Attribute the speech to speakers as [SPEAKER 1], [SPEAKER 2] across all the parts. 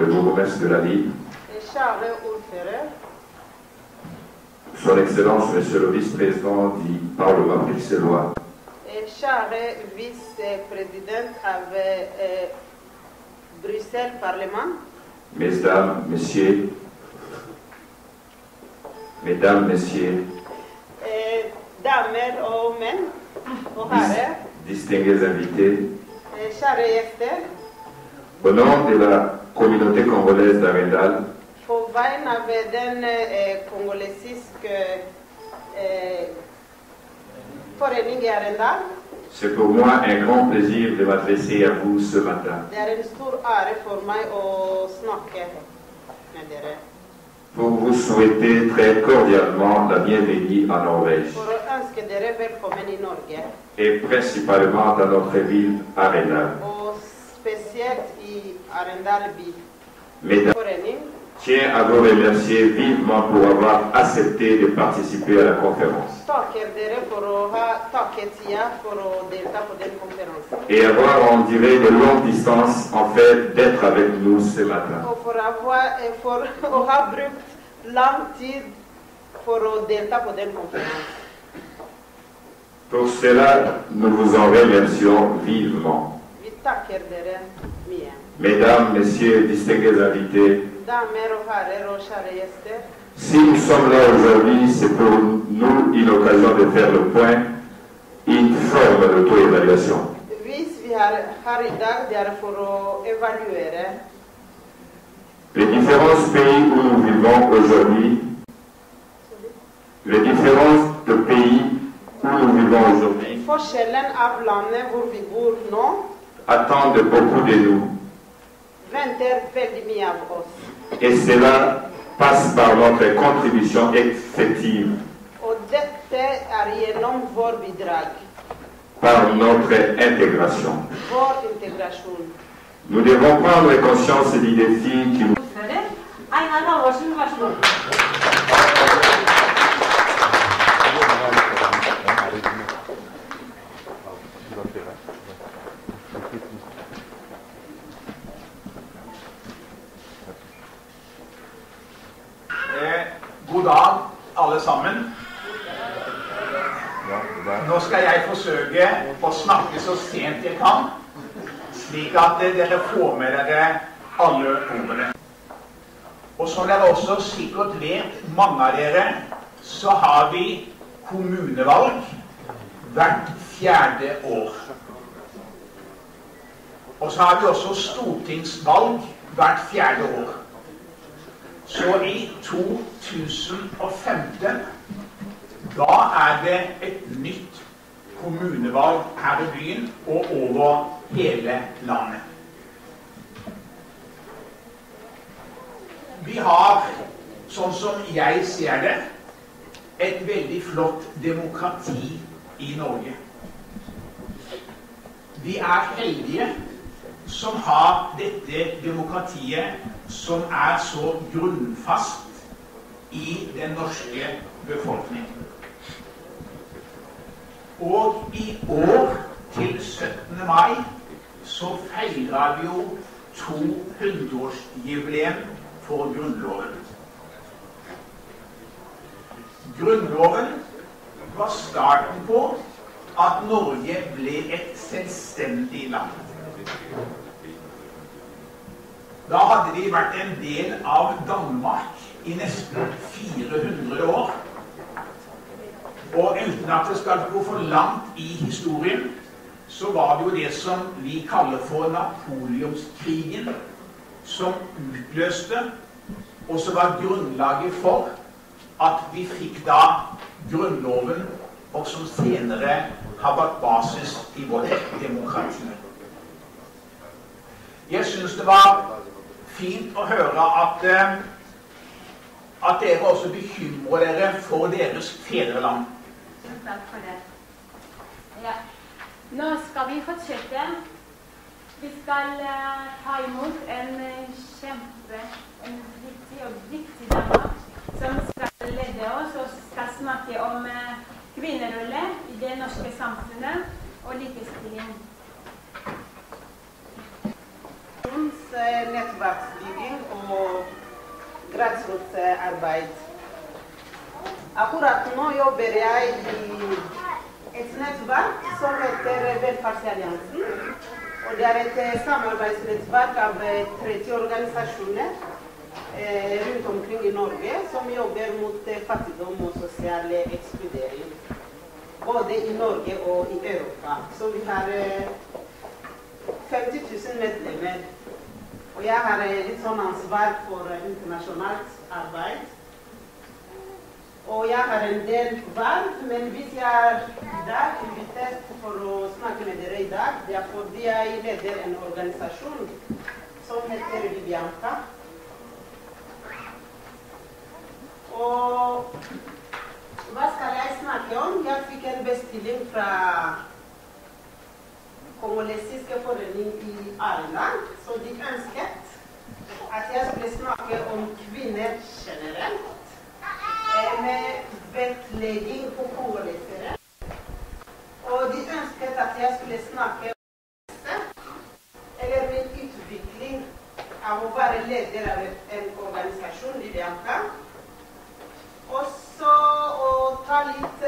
[SPEAKER 1] le bourgmestre de la ville, Son Excellence, Monsieur le vice-président du Parlement bruxellois,
[SPEAKER 2] vice-président avec Bruxelles Parlement,
[SPEAKER 1] Mesdames, Messieurs,
[SPEAKER 2] damer och män och herrar,
[SPEAKER 1] distingués invités,
[SPEAKER 2] kära gäster,
[SPEAKER 1] au nom de la communauté congolaise d'Arendal,
[SPEAKER 2] på vägnar av den kongolesiska föreningen i Arendal.
[SPEAKER 1] c'est pour moi un grand plaisir de m'adresser à vous ce matin.
[SPEAKER 2] Det är en stor ära för mig att snacka med er.
[SPEAKER 1] Pour vous souhaiter très cordialement la bienvenue en Norvège
[SPEAKER 2] För att önska er välkommen i Norge.
[SPEAKER 1] et principalement dans notre ville Arendal.
[SPEAKER 2] Och speciellt i Arendal by.
[SPEAKER 1] Mesdames,
[SPEAKER 2] Förening.
[SPEAKER 1] je tiens à vous remercier vivement pour avoir accepté de participer à la conférence
[SPEAKER 2] Tackar er för att ha tagit ja för att delta på den konferensen.
[SPEAKER 1] et avoir, on dirait, de longue distance en fait d'être avec nous ce matin.
[SPEAKER 2] Och för att ha brukt lång tid för att delta på den konferensen.
[SPEAKER 1] Pour cela, nous vous en remercions vivement.
[SPEAKER 2] Vi tackar er mycket.
[SPEAKER 1] Mesdames, Messieurs, distingués invités,
[SPEAKER 2] Damer och herrar och kära gäster.
[SPEAKER 1] si nous sommes là aujourd'hui, c'est pour nous une occasion de faire le point, une forme d'auto-évaluation.
[SPEAKER 2] Visst, vi har idag där för att evaluera
[SPEAKER 1] Les différents pays où nous vivons aujourd'hui, les différents pays où nous vivons aujourd'hui
[SPEAKER 2] forskjellen av landet hvor vi bor nå,
[SPEAKER 1] attendent beaucoup de nous.
[SPEAKER 2] venter veldig mye av oss.
[SPEAKER 1] Et cela passe par notre contribution effective,
[SPEAKER 2] Og dette gjennom vår bidrag,
[SPEAKER 1] par notre intégration.
[SPEAKER 2] vår integrasjon.
[SPEAKER 1] Nous devons prendre conscience du défi qui nous
[SPEAKER 3] Einar Halvorsen, vær så god.
[SPEAKER 4] God dag, alle sammen. Nå skal jeg forsøke å snakke så sent jeg kan, slik at dere får med dere alle ordene. Og som dere også sikkert vet, mange av dere, så har vi kommunevalg hvert 4. år. Og så har vi også stortingsvalg hvert 4. år. Så i 2015, da det et nytt kommunevalg her i byen og over hele landet. Vi har, sånn som jeg ser det, et veldig flott demokrati i Norge. Vi heldige som har dette demokratiet som så grunnfast i den norske befolkning. Og i år, til 17. mai, så feirer vi jo 200-årsjubileum for Grunnloven. Grunnloven var starten på at Norge ble et selvstendig land. Da hadde de vært en del av Danmark i nesten 400 år. Og uten at det skal gå for langt i historien, så var det jo det som vi kaller for Napoleonskrigen, som utløste, og som var grunnlaget for at vi fikk da Grunnloven, og som senere har vært basis i vårt demokrati. Jeg synes det var fint å høre at dere også bekymrer dere for deres fedreland.
[SPEAKER 3] Takk for det. Ja. Nå skal vi fortsette. Vi skal ta imot en viktig dame som skal lede oss og skal snakke om kvinnerolle i det norske samfunnet og likestilling.
[SPEAKER 2] Nettverksbygging grassrotsarbeid. Akkurat nå jobber jeg i et nettverk som heter Velferdsalliansen. Og det er et samarbeidsnettverk av 30 organisasjoner rundt omkring i Norge som jobber mot fattigdom og sosial ekskludering. Både i Norge og i Europa. Så vi har 50 000 medlemmer. Og jeg har litt sånn ansvar for internasjonalt arbeid. Og jeg har en del verv, men hvis jeg er i dag invitert for å snakke med dere i dag, det er fordi jeg leder en organisasjon som heter Vivianka. Og hva skal jeg snakke om? Jeg fikk en bestilling fra Kongolesiske forening i Ireland, så de ønsket at jeg skulle snakke om kvinner generelt, med vektlegging på kongolesere. Og de ønsket at jeg skulle snakke om min utvikling av å være leder av en organisasjon, Vivianka. Og så å ta litt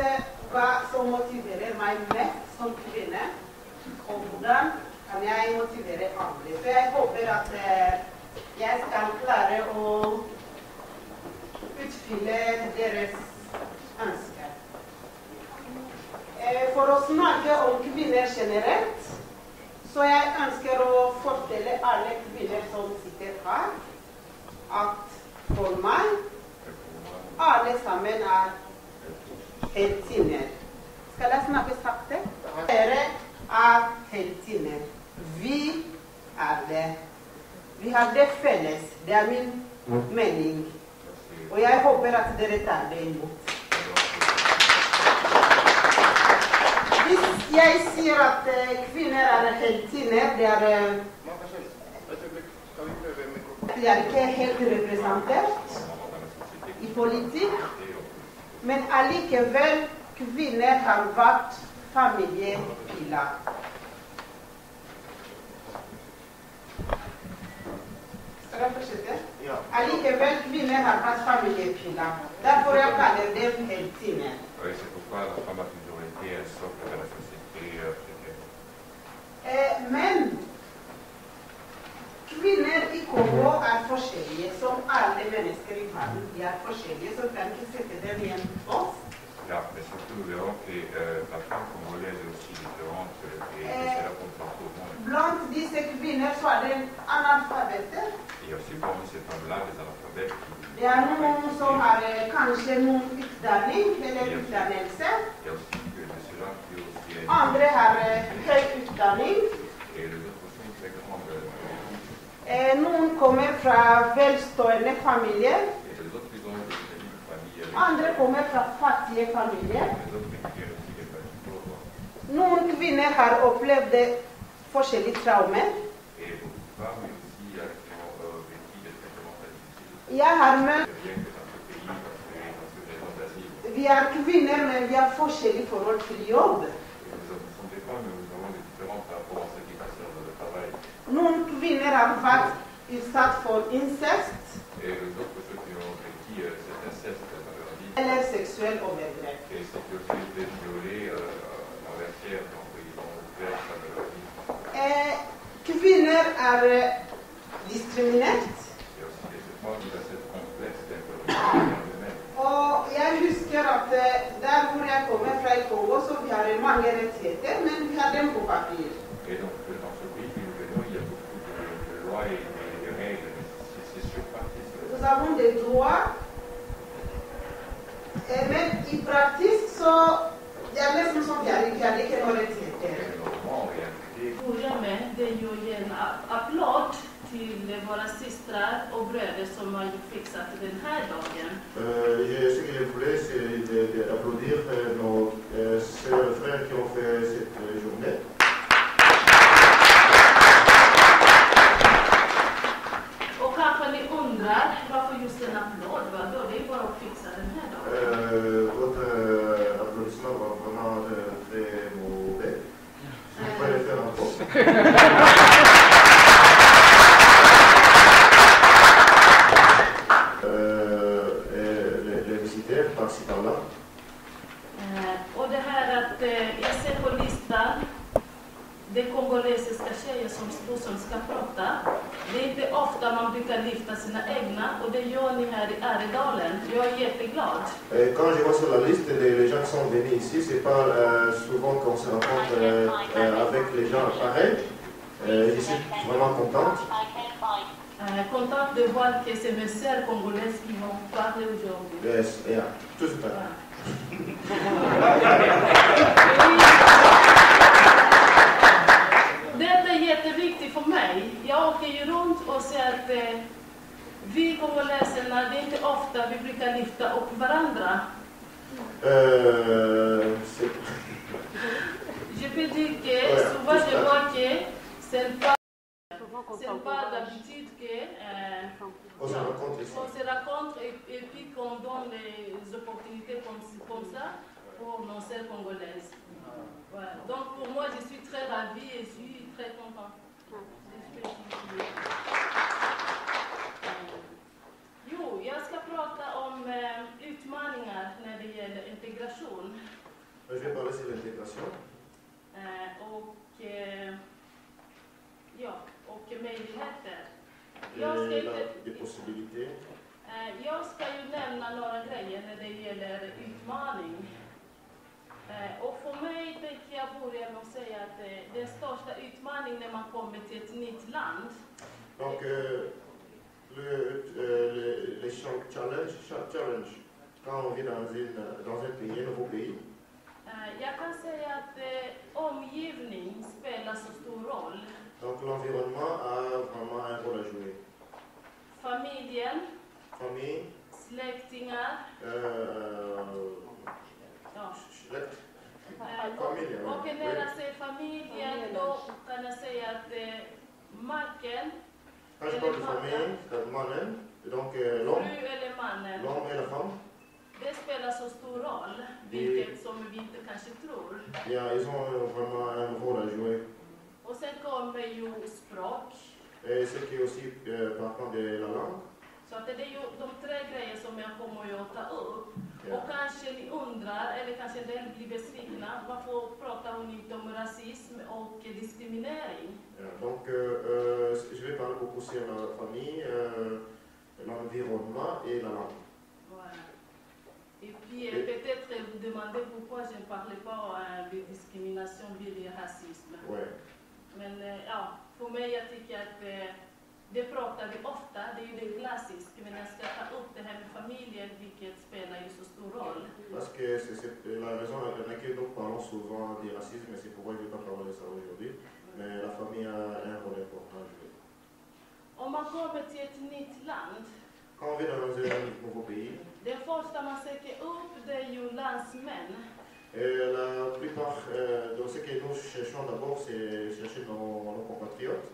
[SPEAKER 2] hva som motiverer meg mest som kvinne, og hvordan kan jeg motivere andre. Så jeg håper at jeg skal klare å utfylle deres ønsker. For å snakke om kvinner generelt, så jeg ønsker å fortelle alle kvinner som sitter her, at for meg, alle sammen er heltinner. Skal jeg snakke sakte? Dere er heltinner. Vi er det. Vi har det felles. Det er min mening. Og jeg håper at dere tar det imot. Hvis jeg sier at kvinner er heltinner, det er ikke helt representert i politikk, men allikevel kvinner har vært familiepiler. Skal jeg fortsette? Ja. Allikevel kvinner har vært familiepiler. Derfor jeg kaller dem heltinner. Men kvinner i Kongo er forskjellige, som alle mennesker i verden. De er forskjellige, så kan ikke sette dem i en boks.
[SPEAKER 1] Ja, mais surtout nous verrons que la femme congolaise est aussi différente et c'est là qu'on parle tout le monde.
[SPEAKER 2] Blant disse kvinner så er det analfabeter.
[SPEAKER 1] Il y a aussi parmi ces femmes-là des analphabètes qui...
[SPEAKER 2] Det er noen som har kanskje noen utdanning eller utdannelse.
[SPEAKER 1] Il y a aussi de ceux-là qui aussi...
[SPEAKER 2] Andre har høy utdanning.
[SPEAKER 1] Et les autres aussi une très grande...
[SPEAKER 2] Noen kommer fra velstående familier.
[SPEAKER 1] Et les autres, ils ont des familles...
[SPEAKER 2] Andre kommer fra fattige familier.
[SPEAKER 1] Les autres, ils viennent aussi des familles pauvres.
[SPEAKER 2] Noen kvinner har opplevd forskjellige traumer.
[SPEAKER 1] Et beaucoup de femmes aussi qui ont vécu des traitements très difficiles.
[SPEAKER 2] Jeg har møtt...
[SPEAKER 1] Bien que dans ce pays, parce que les gens d'asile...
[SPEAKER 2] Vi er kvinner, men vi har forskjellige forhold til jobb.
[SPEAKER 1] Nous sommes des femmes, mais nous avons des différences par rapport à ce qui passe dans le travail.
[SPEAKER 2] Noen kvinner har vært utsatt for incest.
[SPEAKER 1] Et les autres, ceux qui ont vécu cet inceste dans leur vie.
[SPEAKER 2] Eller seksuell overgrep.
[SPEAKER 1] Et ceux qui ont aussi été violés envers tiers, donc ils ont ouvert ça de leur vie.
[SPEAKER 2] Kvinner er diskriminert.
[SPEAKER 1] Il y a aussi des femmes qui ont cette complexe d'infériorité eux-mêmes.
[SPEAKER 2] Og jeg husker at der hvor jeg kommer fra i Kongo, så vi har mange rettigheter, men vi har dem på papir.
[SPEAKER 1] Et donc, dans ce pays que nous venons, il y a beaucoup de lois et de règles, mais c'est sur partie.
[SPEAKER 2] Nous avons des droits, men i praksis så det er nesten som vi har ikke noen rettigheter.
[SPEAKER 5] Börja med det är ju en applåd till våra systrar och bröder som har fixat den här dagen.
[SPEAKER 6] Ce que je voulais, c'est d'applaudir nos sœurs et frères qui ont fait cette journée.
[SPEAKER 5] Och kanske ni undrar varför just en applåd? Vadå? Det är bara att fixa den här dagen.
[SPEAKER 6] Votre applaudissement va vraiment très mauvais. Je peux le faire encore. citant-là.
[SPEAKER 5] Och det här att jag ser på listan, det kongolesiska tjejer som ska prata. Det är inte ofta man brukar lyfta sina egna, och det gör ni här i Älvdalen. Jag är jätteglad.
[SPEAKER 6] Quand je vois sur la liste les gens qui sont venus ici, c'est pas souvent qu'on se rencontre avec les gens pareils. Je suis vraiment contente.
[SPEAKER 5] Contente de voir que c'est mes sœurs congolaises qui vont parler aujourd'hui.
[SPEAKER 6] Yes, yeah, tout à fait.
[SPEAKER 5] Detta är jätteviktigt för mig. Jag åker ju runt och ser att vi kongoleserna, det är inte ofta vi brukar lyfta upp varandra. Je peux dire que souvent je vois que c'est pas d'habitude qu'on se rencontre et puis qu'on donne les opportunités comme ça pour nos sœurs congolaises. Voilà. Donc pour moi, je suis très ravie et je suis très contente. Jo, jag ska prata om utmaningar när det gäller integration.
[SPEAKER 6] Je vais parler sur l'intégration.
[SPEAKER 5] Och möjligheter.
[SPEAKER 6] Des possibilités.
[SPEAKER 5] Jag ska ju nämna några grejer när det gäller utmaning. Och för mig tänker jag börja med att säga att den största utmaningen när man kommer till ett nytt land.
[SPEAKER 6] Donc, les challenge, quand on vit dans un pays, un nouveau pays.
[SPEAKER 5] Jag kan säga att omgivning spelar så stor roll.
[SPEAKER 6] Donc l'environnement a vraiment un rôle à jouer.
[SPEAKER 5] Familjen,
[SPEAKER 6] Famille,
[SPEAKER 5] släktingar,
[SPEAKER 6] familjen.
[SPEAKER 5] Och när jag säger familjen, då kan jag säga att maken,
[SPEAKER 6] Quand je parle de famille, c'est mannen, donc
[SPEAKER 5] fru eller mannen,
[SPEAKER 6] l'homme et la femme.
[SPEAKER 5] det spelar så stor roll, vilket som vi inte kanske tror.
[SPEAKER 6] Ja, ils ont vraiment un rôle à jouer.
[SPEAKER 5] Och sen kommer ju språk.
[SPEAKER 6] Et ce qui est aussi partant de la langue.
[SPEAKER 5] Så att det är ju de tre grejer som jag kommer att ta upp.
[SPEAKER 6] Ja.
[SPEAKER 5] Och kanske ni undrar, eller kanske en del blir besvikna, varför pratar hon inte om rasism och diskriminering?
[SPEAKER 6] Ja, donc, je vais parler beaucoup sur la famille, l'environnement et la langue.
[SPEAKER 5] Voilà. Et puis peut-être vous demandez pourquoi je ne parlais pas de discrimination via racisme.
[SPEAKER 6] Ouais.
[SPEAKER 5] Men ja, för mig jag tycker att det pratar vi ofta, det är ju det klassiska, men jag ska ta upp det här med familjen, vilket spelar ju så stor roll.
[SPEAKER 6] Parce que c'est la raison pour laquelle nous parlons souvent du racisme, et c'est pourquoi je ne vais pas parler de ça aujourd'hui, mais la famille a un rôle important à jouer.
[SPEAKER 5] Om man kommer till ett nytt land,
[SPEAKER 6] Quand on vit dans un nouveau pays,
[SPEAKER 5] det första man söker upp det är ju landsmän.
[SPEAKER 6] la plupart de ce que nous cherchons d'abord, c'est chercher nos compatriotes.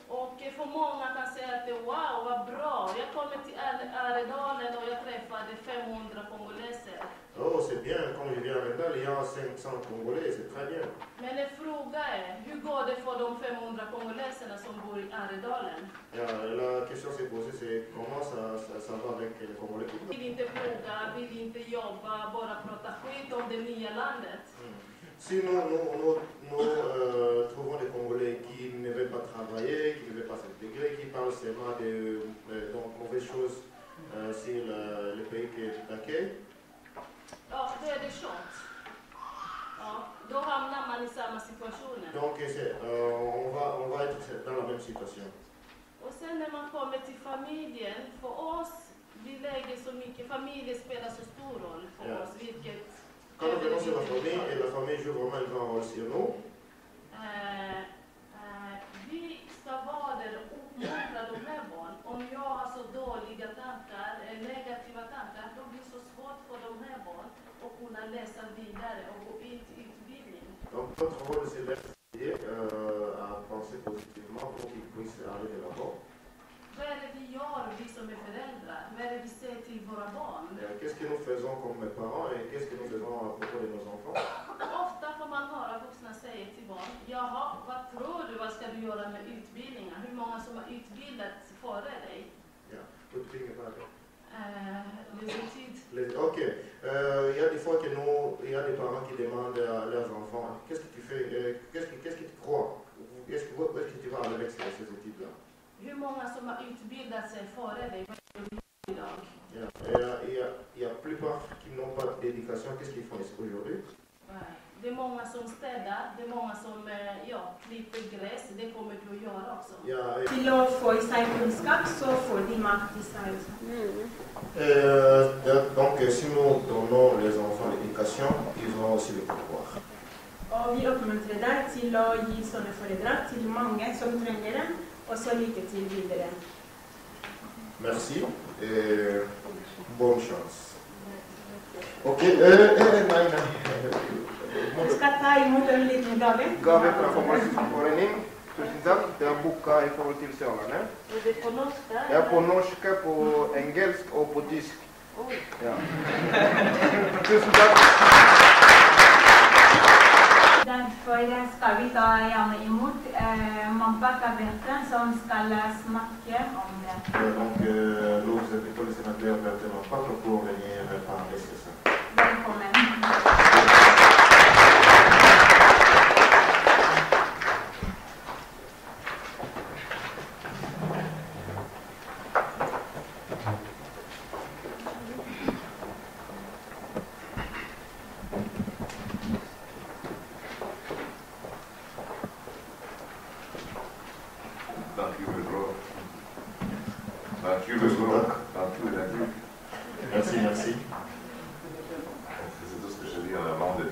[SPEAKER 5] Och för många kan säga att wow, vad bra, jag kommer till Älvdalen och jag träffade 500 kongoleser.
[SPEAKER 6] Oh, c'est bien, quand je viens à Älvdalen, il y a 500 Congolais, c'est très bien.
[SPEAKER 5] Men en fråga är, hur går det för de 500 kongoleserna som bor i Älvdalen?
[SPEAKER 6] Ja, la question s'est posée, c'est comment ça va avec les Congolais.
[SPEAKER 5] Vill inte plugga, vill inte jobba, bara prata skit om det nya landet.
[SPEAKER 6] Si nous trouvons des Congolais qui ne veulent pas travailler, qui ne veulent pas s'intégrer, qui parlent seulement de mauvaises choses sur le pays d'accueil,
[SPEAKER 5] Ja, då är det kört. Ja, då hamnar man i samma situation.
[SPEAKER 6] donc on va être dans la même situation.
[SPEAKER 5] Och sen när man kommer till familjen, för oss, vi lägger så mycket, familjen spelar så stor roll för
[SPEAKER 6] Ja.
[SPEAKER 5] oss, vilket
[SPEAKER 6] Quand nous venons sur la famille, et la famille joue vraiment un grand rôle sur nous,
[SPEAKER 5] vi ska vara där och uppmuntra de här barnen. Om jag har så dåliga tankar, negativa tankar, då blir det så svårt för de här barnen att kunna läsa vidare och gå in till utbildning.
[SPEAKER 6] donc notre rôle c'est d'aider à penser positivement pour qu'ils puissent aller de l'avant.
[SPEAKER 5] Vad är det vi gör, vi som är föräldrar? Vad är det vi säger till våra barn?
[SPEAKER 6] Qu'est-ce que nous faisons comme parents et qu'est-ce que nous faisons à propos de nos enfants?
[SPEAKER 5] Ofta får man höra vuxna säga till barn, jaha, vad tror du, vad ska du göra med utbildningar? Hur många som har utbildats före dig?
[SPEAKER 6] Ja, utbildning, pardon.
[SPEAKER 5] Les études.
[SPEAKER 6] Ok, Il y a des fois que il y a des parents qui demandent à leurs enfants, qu'est-ce que tu fais, qu'est-ce que tu crois, où est-ce que tu vas aller avec ces études-là?
[SPEAKER 5] Hur många som har utbildat sig före dig idag?
[SPEAKER 6] Il y a la plupart qui n'ont pas d'éducation, qu'est-ce qu'ils font aujourd'hui?
[SPEAKER 5] Det är många som städar, det är många som klipper gräs, det kommer du att göra också.
[SPEAKER 3] Till att få i sig kunskap så får de makt i sig också.
[SPEAKER 6] Donc si nous donnons les enfants l'éducation, ils ont aussi le pouvoir.
[SPEAKER 3] Och vi uppmuntrar där till att ge sådana föredrag till många som tränger det och så lycka till vidare.
[SPEAKER 6] Merci et bonne chance. Ok, nej.
[SPEAKER 3] Jag ska ta emot en liten gave.
[SPEAKER 6] Gave para Forening, det är boka i förhåll till Sölarna.
[SPEAKER 5] Är det på norska?
[SPEAKER 6] Det är på norska, på engelsk och på tysk. Ja. Tusen tack.
[SPEAKER 3] Därför ska vi ta gärna emot Mampa Bertin som ska snacka om det.
[SPEAKER 6] Donc, nous invitons le sénateur Bertin Mampa pour venir parler sur ça.
[SPEAKER 3] Välkommen.
[SPEAKER 6] Merci.
[SPEAKER 1] C'est tout ce que j'ai dit en irlandais.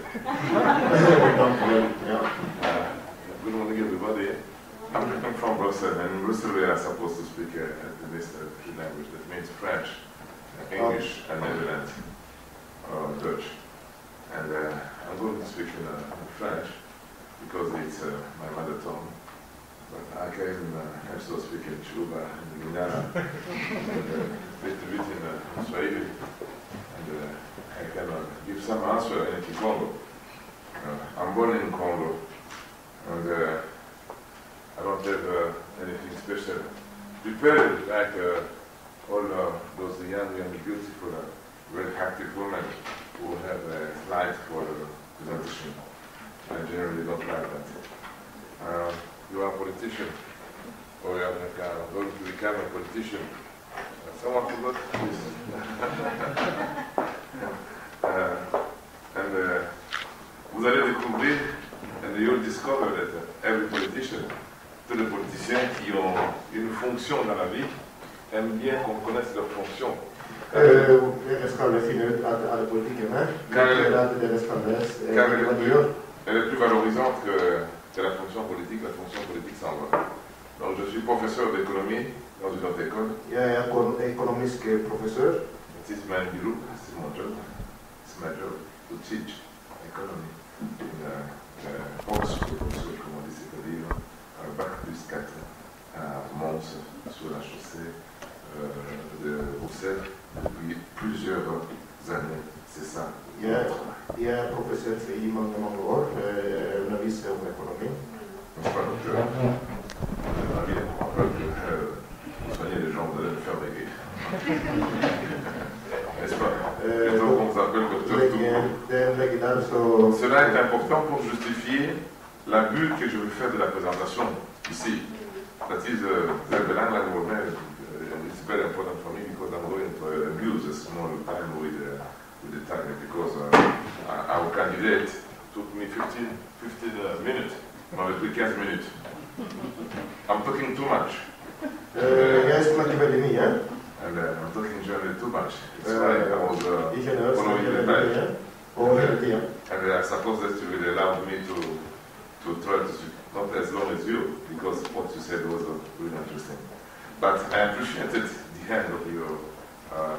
[SPEAKER 1] Good morning, everybody. I'm coming from Brussels, and in Brussels we are supposed to speak at least three languages. That means French, English, and Netherlands, or Dutch. And I'm going to speak in French because it's my mother tongue. But I can also speak in Chuba and Guinea, and a bit in Swahili, and I can give some answer in Congo. I'm born in Congo, and I don't have anything special prepared like all those young and beautiful, very active women who have a slide for the presentation. I generally don't like that. You are a politician, or you are going to become a politician. Someone forgot this. Vous allez découvrir, and you'll discover that every politician, tous les politiciens qui ont une fonction dans la vie, aiment bien qu'on connaisse leur fonction.
[SPEAKER 6] Jag ska finna ut alla politikerna.
[SPEAKER 1] Elle est plus valorisante que la fonction politique. La fonction politique s'en va. Donc je suis professeur d'économie dans une autre école.
[SPEAKER 6] Jag är ekonomisk professor.
[SPEAKER 1] It is my group, c'est mon job. It's my job to teach economy in Oxford, comme on dit, c'est-à-dire bac plus 4 à Mons, sur la chaussée de Bruxelles, depuis plusieurs années. C'est ça.
[SPEAKER 6] Jag är professor i många år, undervisar om ekonomi.
[SPEAKER 1] Je crois que la vie ne croit pas que soigner les gens, vous allez le faire maigrir. N'est-ce pas? Et donc on vous appelle docteur Tourco. Cela est important pour justifier la bulle que je vais faire de la présentation ici. That is the language woman. It's very important for me because I'm going to abuse a small time with the time because our candidate took me 15 minutes. m'avait pris 15 minutes. I'm talking too much. And I'm talking generally too much. It's why I was following the time. And I suppose that you will allow me to try to speak not as long as you, because what you said was really interesting. But I appreciated the end of your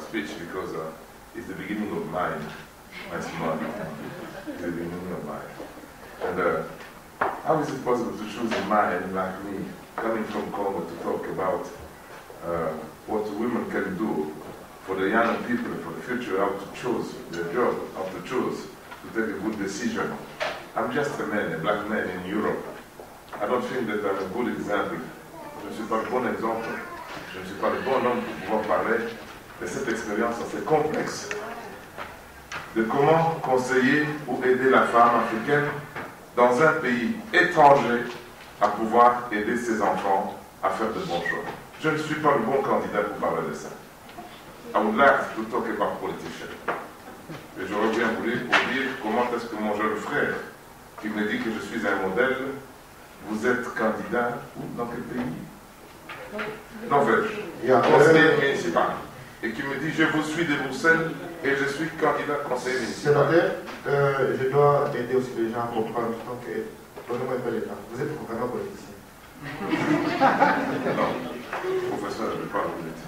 [SPEAKER 1] speech because it's the beginning of mine. My smile. It's the beginning of mine. And how is it possible to choose a man like me, coming from Congo, to talk about what women can do for the young people, for the future, how to choose their job, how to choose to take a good decision? I'm just a man, a black man in Europe. I don't think that I'm a good example. Je ne suis pas le bon exemple. Je ne suis pas le bon homme pour pouvoir parler de cette expérience assez complexe de comment conseiller ou aider la femme africaine dans un pays étranger à pouvoir aider ses enfants à faire de bons choix. Je ne suis pas le bon candidat pour parler de ça. I would like to talk about politician. Et j'aurais bien voulu pour dire comment est-ce que mon jeune frère, qui me dit que je suis un modèle, vous êtes candidat où, dans quel pays? Norvège, conseiller municipal. Et qui me dit je vous suis de Bruxelles et je suis candidat conseiller municipal.
[SPEAKER 6] C'est-à-dire que je dois aider aussi les gens à comprendre que donnez-moi un peu de temps. Vous êtes vraiment politicien.
[SPEAKER 1] Non, professeur, je ne vais pas vous dire.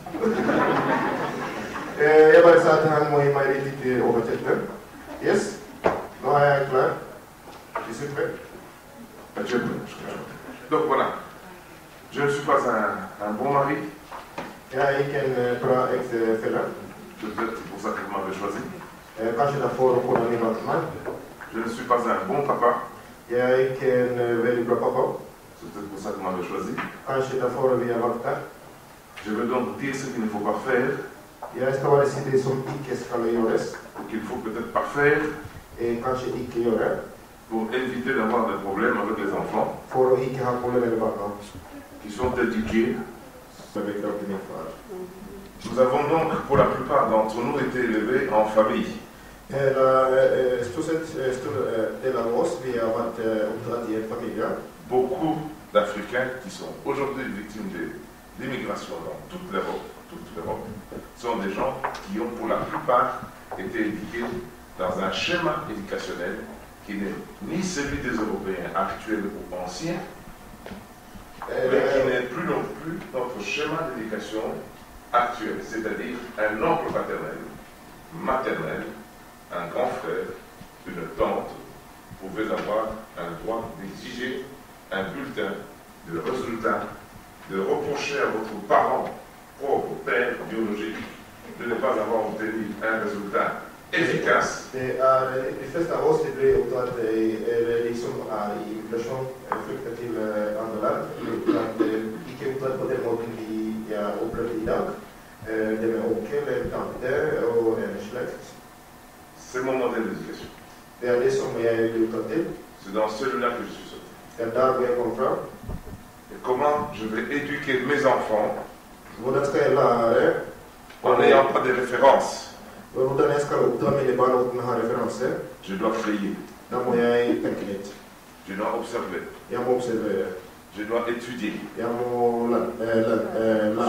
[SPEAKER 6] Je vais ça dans mon identité au Rotterdam. Yes? Non, I am clear. Je suis prêt.
[SPEAKER 1] Donc voilà, je ne suis pas un bon mari.
[SPEAKER 6] Ik ken pra ex-fella.
[SPEAKER 1] Peut-être c'est pour ça que vous m'avez choisi.
[SPEAKER 6] Kanske daarvoor ook een iemand man.
[SPEAKER 1] Je ne suis pas un bon papa.
[SPEAKER 6] Ik ken väldigt bra pappa.
[SPEAKER 1] C'est peut-être pour ça que vous m'avez choisi.
[SPEAKER 6] Kanske daarvoor via Walter.
[SPEAKER 1] Je veux donc dire ce qu'il ne faut pas faire.
[SPEAKER 6] Jag ska vara det som icke ska göras.
[SPEAKER 1] Ou qu'il faut peut-être pas faire.
[SPEAKER 6] Kanske icke göra.
[SPEAKER 1] Pour éviter d'avoir des problèmes avec les enfants.
[SPEAKER 6] För att icke ha problem med barnen.
[SPEAKER 1] Qui sont éduqués. Nous avons donc, pour la plupart d'entre nous, été élevés en famille. Beaucoup d'Africains qui sont aujourd'hui victimes de l'immigration dans toute l'Europe, sont des gens qui ont pour la plupart été éduqués dans un schéma éducationnel qui n'est ni celui des Européens actuels ou anciens, mais qui n'est plus non plus notre schéma d'éducation actuel, c'est-à-dire un oncle paternel, maternel, un grand frère, une tante, pouvaient avoir un droit d'exiger un bulletin de résultat, de reprocher à votre parent, propre père biologique, de ne pas avoir obtenu un résultat efficace.
[SPEAKER 6] De flesta av oss blir upptatt liksom i inflasjon fruktet til andre land. Ikke opptatt på den måten vi har opplevd i dag. Det med onkel, tante og en slekt.
[SPEAKER 1] C'est mon modèle d'éducation.
[SPEAKER 6] Det er det som jeg blir opptatt til.
[SPEAKER 1] C'est dans celui-là que je suis sorti.
[SPEAKER 6] Det er der hvor jeg kommer fra.
[SPEAKER 1] Et comment je vais éduquer mes enfants
[SPEAKER 6] Hvordan skal jeg lære
[SPEAKER 1] en n'ayant pas de référence?
[SPEAKER 6] Hvordan jeg skal oppdra mine barn uten å ha referanse?
[SPEAKER 1] Je dois créer.
[SPEAKER 6] Da må jeg tenke litt.
[SPEAKER 1] Je dois observer.
[SPEAKER 6] Jeg må observere.
[SPEAKER 1] Je dois étudier.
[SPEAKER 6] Jeg må lære.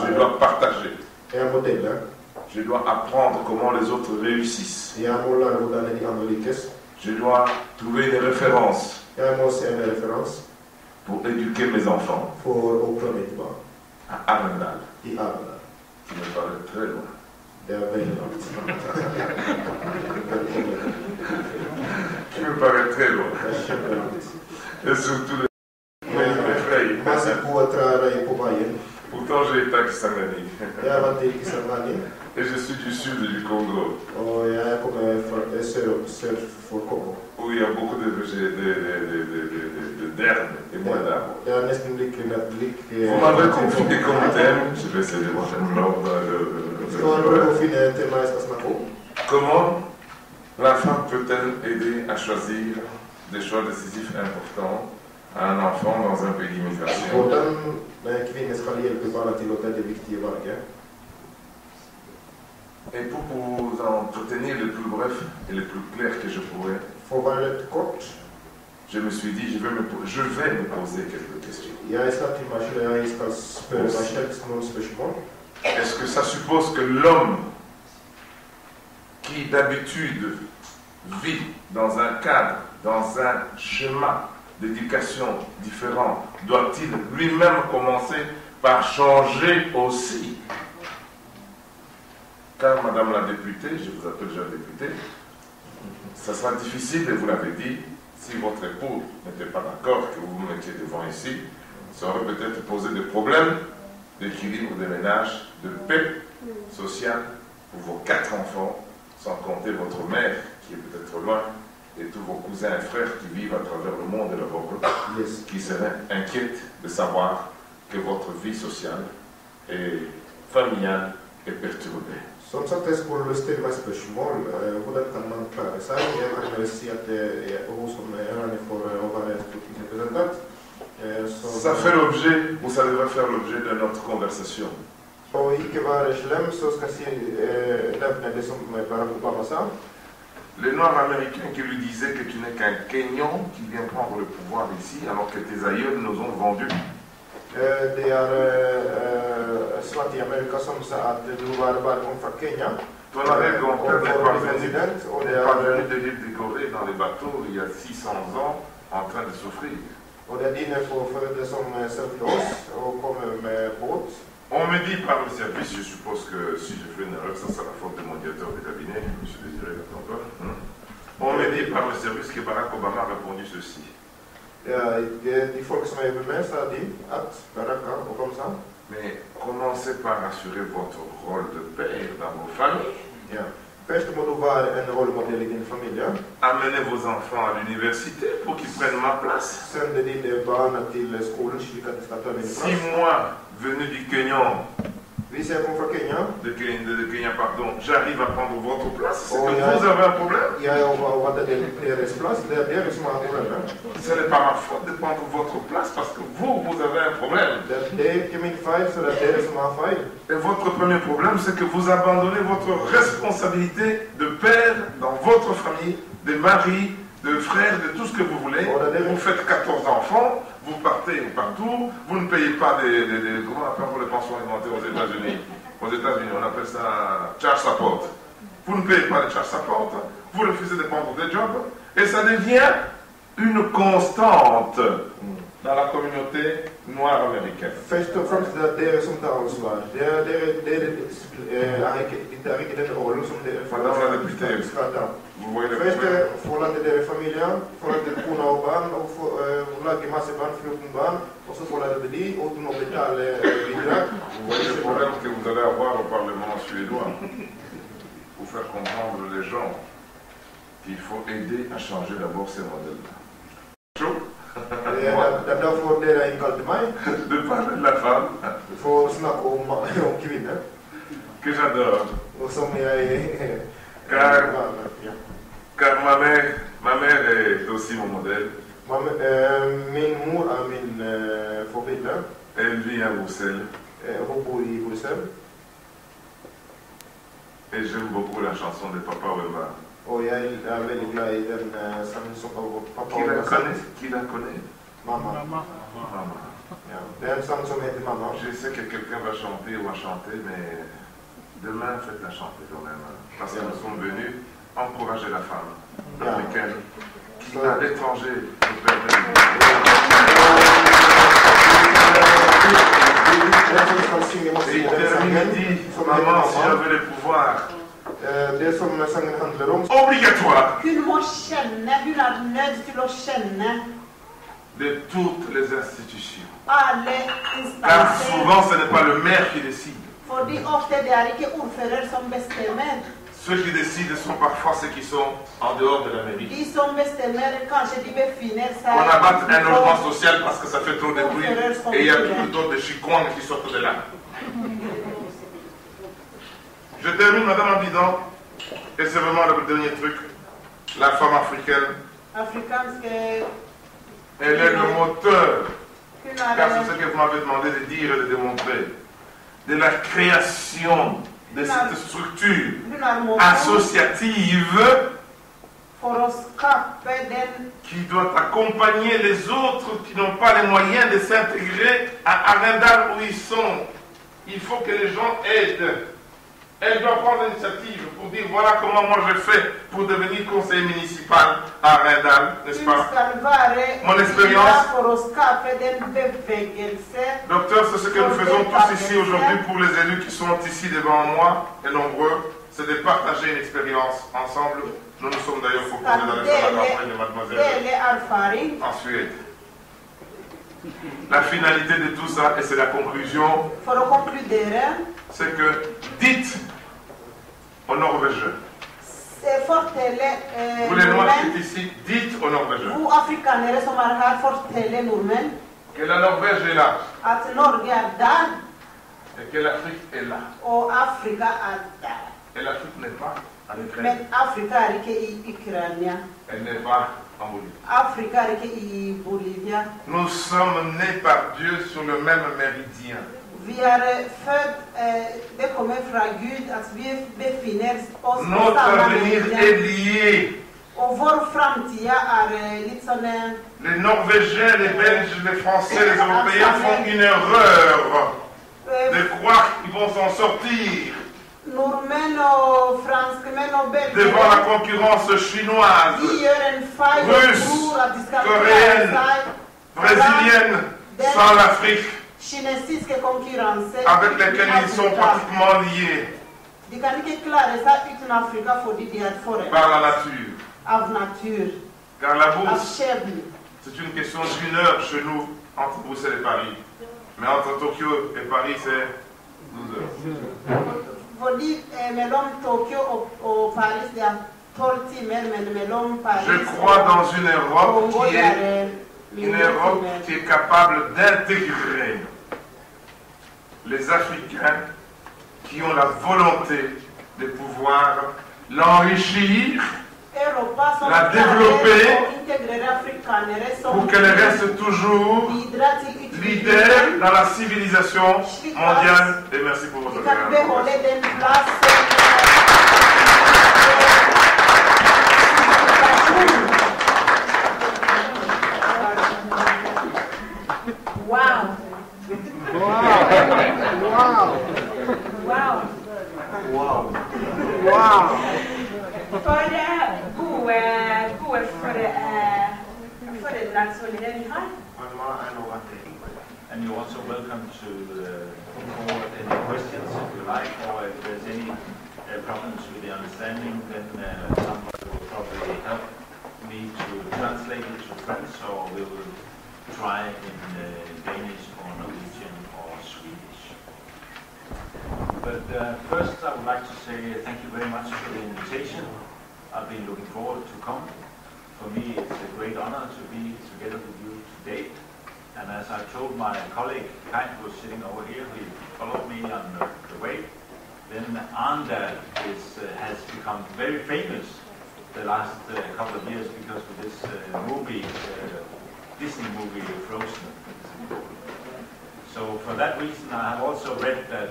[SPEAKER 1] Je dois partager.
[SPEAKER 6] Jeg må dele.
[SPEAKER 1] Je dois apprendre comment les autres réussissent.
[SPEAKER 6] Jeg må lære hvordan de andre lykkes.
[SPEAKER 1] Je dois trouver des références
[SPEAKER 6] Jeg må se en référence
[SPEAKER 1] pour éduquer mes enfants
[SPEAKER 6] for å oppdra mitt barn
[SPEAKER 1] à Arendal,
[SPEAKER 6] i Arendal.
[SPEAKER 1] qui me paraît très loin.
[SPEAKER 6] Det er veldig langt.
[SPEAKER 1] Qui me paraît très loin.
[SPEAKER 6] Det er kjempelangt.
[SPEAKER 1] Et surtout mes frères.
[SPEAKER 6] Masse gode trær på veien.
[SPEAKER 1] Pourtant j'ai été à Kisangani.
[SPEAKER 6] Jeg har vært i Kisangani,
[SPEAKER 1] Et je suis du sud du Congo,
[SPEAKER 6] og jeg kommer fra sør for Kongo.
[SPEAKER 1] où il y a beaucoup d'herbes et moins d'arbres.
[SPEAKER 6] Det er nesten like
[SPEAKER 1] Vous m'avez confié comme thème, je vais essayer de voir comment la femme peut-elle aider à choisir des choix décisifs importants à un enfant dans un pays d'immigration?
[SPEAKER 6] Hvordan kvinner skal hjelpe barna til å ta det viktige valget.
[SPEAKER 1] Et pour vous entretenir le plus bref et le plus clair que je pourrais,
[SPEAKER 6] For å være litt kort,
[SPEAKER 1] je me suis dit, je vais me poser quelques questions.
[SPEAKER 6] jeg sa til meg selv jeg skal spørre meg selv noen spørsmål.
[SPEAKER 1] Est-ce que ça suppose que l'homme qui d'habitude vit dans un cadre, dans un schéma d'éducation différent, doit-il lui-même commencer par changer aussi? Car Madame la députée, je vous appelle déjà députée, ça sera difficile, et vous l'avez dit, si votre époux n'était pas d'accord que vous vous mettiez devant ici, ça aurait peut-être posé des problèmes d'équilibre des ménages, de paix sociale pour vos 4 enfants, sans compter votre mère qui est peut-être loin, et tous vos cousins et frères qui vivent à travers le monde et l'Europe, qui seraient inquiets de savoir que votre vie sociale et familiale est perturbée.
[SPEAKER 6] Som sagt, jeg skulle stille meg spørsmål. Hvordan kan man klare seg? Jeg kan si at hun som er for å være stortingsrepresentant.
[SPEAKER 1] Ça fait l'objet, ou ça devrait faire l'objet de notre conversation.
[SPEAKER 6] For å ikke være slem, så skal jeg nevne det som Barack Obama sa.
[SPEAKER 1] Les Noirs américains qui lui disaient que tu n'es qu'un Kenyan qui vient prendre le pouvoir ici, alors que tes aïeux nous ont vendus.
[SPEAKER 6] Det svarte i Amerika som sa at du var bare fra Kenya.
[SPEAKER 1] Ton arrière-grand-père n'est pas
[SPEAKER 6] president, og det
[SPEAKER 1] venu de l'île décorée dans les bateaux il y a 600 ans en train de souffrir.
[SPEAKER 6] Og det dine forfedre som sørget oss og kommer med båt.
[SPEAKER 1] On me dit par le service, je suppose que si je fais une erreur, ça sera la faute de mon directeur de cabinet, M. Désiré Gatambon. On me dit par le service que Barack Obama a répondu ceci.
[SPEAKER 6] De folk som er med, sa de at Barack Obama sa.
[SPEAKER 1] Mais commencez par assurer votre rôle de père dans vos familles.
[SPEAKER 6] Ja. Først må du være en rollemodell i din familie.
[SPEAKER 1] Amenez vos enfants à l'université pour qu'ils prennent ma place.
[SPEAKER 6] Send dine barn til skolen slik at de skal ta min plass.
[SPEAKER 1] Si moi, venu du Kenya,
[SPEAKER 6] Hvis jeg kommer fra Kenya,
[SPEAKER 1] de Kenya, pardon, j'arrive à prendre votre place, c'est que vous avez un problème.
[SPEAKER 6] Jeg overvater deres plass, det er dere som har problemet.
[SPEAKER 1] Ce n'est pas ma faute de prendre votre place parce que vous avez un problème.
[SPEAKER 6] Det er ikke min feil, så det er dere som har feil.
[SPEAKER 1] Et votre premier problème, c'est que vous abandonnez votre responsabilité de père dans votre famille, de mari, de frère, de tout ce que vous voulez. Vous faites 14 enfants, vous partez partout, vous ne payez pas comment on appelle pour les pensions alimentaires aux États-Unis? Aux États-Unis, on appelle ça child support. Vous ne payez pas de child support, vous refusez de prendre des jobs, et ça devient une constante dans la communauté noire américaine.
[SPEAKER 6] Først og fremst det er dere som tar ansvar. Det er ikke den rollen som dere skal ta. Først forlater dere familien, forlater kona og barn, og lager masse barn, 14 barn, og så forlater de uten å betale bidrag.
[SPEAKER 1] Vous voyez le problème que vous allez avoir au Parlement suédois pour faire comprendre les gens qu'il faut aider à changer d'abord ces modèles-là. Chaud?
[SPEAKER 6] Det er derfor dere innkalte meg.
[SPEAKER 1] De parler de la femme.
[SPEAKER 6] For å snakke om kvinner.
[SPEAKER 1] Que j'adore.
[SPEAKER 6] Og som jeg...
[SPEAKER 1] Car ma mère est aussi mon modèle.
[SPEAKER 6] Min mor er min forbilde.
[SPEAKER 1] Elle vit à Bruxelles.
[SPEAKER 6] Hun bor i Bruxelles.
[SPEAKER 1] Et j'aime beaucoup la chanson de Papa Wemba.
[SPEAKER 6] Og jeg er veldig glad i den sangen som Papa Wemba sang.
[SPEAKER 1] Qui la connaît?
[SPEAKER 6] Mamma. Ja, det er en sang som heter Mamma.
[SPEAKER 1] Je sais que quelqu'un va chanter ou va chanter, mais demain faites-la chanter quand même. Parce que nous sommes venus encourager la femme africaine qui à l'étranger nous permet de... Et il termine, dit, maman, si j'avais le pouvoir,
[SPEAKER 6] det som sangen handler om.
[SPEAKER 1] Obligatoire.
[SPEAKER 2] Hun må kjenne, hun er nødt til å kjenne
[SPEAKER 1] de toutes les institutions.
[SPEAKER 2] Alle
[SPEAKER 1] Car
[SPEAKER 2] instanser.
[SPEAKER 1] souvent ce n'est pas le maire qui décide.
[SPEAKER 2] Fordi ofte det er ikke ordfører som bestemmer.
[SPEAKER 1] Ceux qui décident sont parfois ceux qui sont en dehors de la mairie.
[SPEAKER 2] De som bestemmer, kanskje de befinner seg
[SPEAKER 1] On abatte un logement social parce que ça fait trop de bruit et il y a tout d'autres de chicoines qui sortent de là. Je termine, madame, en disant, et c'est vraiment le dernier truc, la femme africaine,
[SPEAKER 2] Afrikanske
[SPEAKER 1] elle est le moteur,
[SPEAKER 2] hun
[SPEAKER 1] car c'est ce que vous m'avez demandé de dire et de démontrer, de la création de cette structure associative qui doit accompagner les autres qui n'ont pas les moyens de s'intégrer à Arendal où ils sont. Il faut que les gens aident. Elle doit prendre l'initiative pour dire voilà comment moi je fais pour devenir conseiller municipal à Arendal, n'est-ce pas? Mon expérience. Docteur, c'est ce que nous faisons tous ici aujourd'hui pour les élus qui sont ici devant moi et nombreux, c'est de partager une expérience ensemble. Nous nous sommes d'ailleurs proposés dans les salles de mademoiselle en Suède. La finalité de tout ça, et c'est la conclusion, c'est que dites aux Norvégiens, vous les Noirs qui êtes ici, dites aux Norvégiens que la Norvège est là et que l'Afrique est là. n'est pas en Ukraine.
[SPEAKER 2] Men Afrika är inte i Ukraina.
[SPEAKER 1] Elle n'est pas en Bolivie.
[SPEAKER 2] Afrika är inte i Bolivia.
[SPEAKER 1] Nous sommes nés par Dieu sur le même méridien.
[SPEAKER 2] Vi är det kommer från Gud att vi befinner oss på
[SPEAKER 1] Notre
[SPEAKER 2] samma
[SPEAKER 1] avenir
[SPEAKER 2] media.
[SPEAKER 1] est lié.
[SPEAKER 2] Och vår framtid är lite sån
[SPEAKER 1] Les Norvégiens, les Belges, les Français, les Européens font une erreur de croire qu'ils vont s'en sortir
[SPEAKER 2] norrmän och fransmän och
[SPEAKER 1] devant la
[SPEAKER 2] belgare.
[SPEAKER 1] concurrence chinoise,
[SPEAKER 2] Vi gör en fall och
[SPEAKER 1] Russe,
[SPEAKER 2] tror att de ska
[SPEAKER 1] coréenne,
[SPEAKER 2] klara sig
[SPEAKER 1] brésilienne, sans l'Afrique,
[SPEAKER 2] kinesiska konkurrensen.
[SPEAKER 1] avec lesquelles ils sont pratiquement liés
[SPEAKER 2] De kan inte klara sig utan Afrika för det är för
[SPEAKER 1] par la nature.
[SPEAKER 2] av natur,
[SPEAKER 1] Car la
[SPEAKER 2] av
[SPEAKER 1] bourse,
[SPEAKER 2] skärm.
[SPEAKER 1] c'est une question d'une heure chez nous, entre Bruxelles et Paris. Mais entre Tokyo et Paris, c'est 12 heures.
[SPEAKER 2] För det mellan Tokyo och Paris det är 12 timmar, men mellan Paris
[SPEAKER 1] Je crois dans une Europe
[SPEAKER 2] Congo
[SPEAKER 1] qui
[SPEAKER 2] det
[SPEAKER 1] est
[SPEAKER 2] är
[SPEAKER 1] une Europe qui est capable d'intégrer les Africains qui ont la volonté de pouvoir l'enrichir
[SPEAKER 2] Europa som
[SPEAKER 1] la développer
[SPEAKER 2] integrera afrikaner som
[SPEAKER 1] pour qu'elle reste toujours
[SPEAKER 2] bidrar till
[SPEAKER 1] leader dans la civilisation mondiale. Et merci pour votre
[SPEAKER 2] Vi kan behålla
[SPEAKER 1] attention.
[SPEAKER 2] den platsen.
[SPEAKER 3] Wow! For gode foredragsholdere vi har.
[SPEAKER 7] And you're also welcome to put forward any questions if you like, or if there's any problems with the understanding, then somebody will probably help me to translate it to French, or we will try in Danish or Norwegian or Swedish. But first I would like to say thank you very much for the invitation. I've been looking forward to come. For me it's a great honor to be together with you today. And as I told my colleague Kai, who was sitting over here, who followed me on the way, then Arndal has become very famous the last couple of years because of this movie, Disney movie Frozen. So for that reason, I have also read that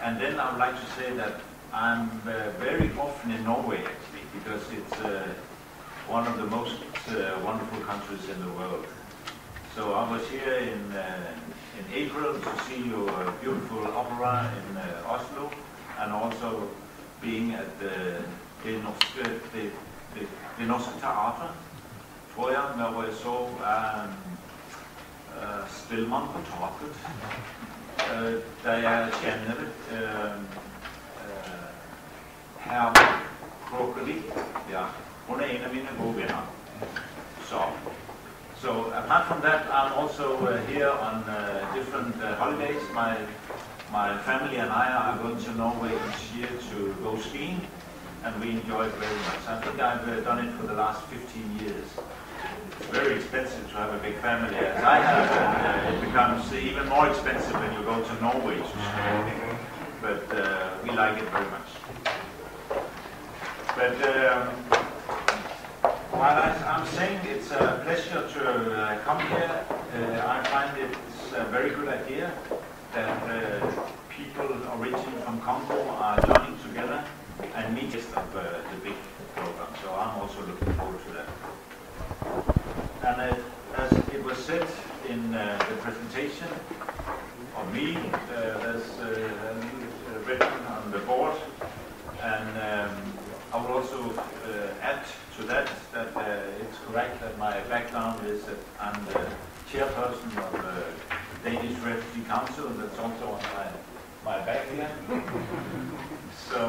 [SPEAKER 7] and then I would like to say that I'm very often in Norway actually, because it's one of the most wonderful countries in the world. So I was here in April to see your beautiful opera in Oslo, and also being at det norske teater, tror jeg, hvor jeg så Spillmann på taket, der jeg kjenner Herman Crockery. Ja, hun er en af mine gode venner. So apart from that, I'm also here on different holidays. My family and I are going to Norway each year to go skiing, and we enjoy it very much. I think I've done it for the last 15 years. It's very expensive to have a big family as I have, and it becomes even more expensive when you go to Norway to ski. But we like it very much. But while I'm saying it's a pleasure to come here, I find it's a very good idea that people originating from Congo are joining together and meet of the big program. So I'm also looking forward to that. And as it was said in the presentation of me, there's written on the board, and I will also add to that it's correct that my background is that I'm the chairperson of the Danish Refugee Council, and that's also on my back here. So,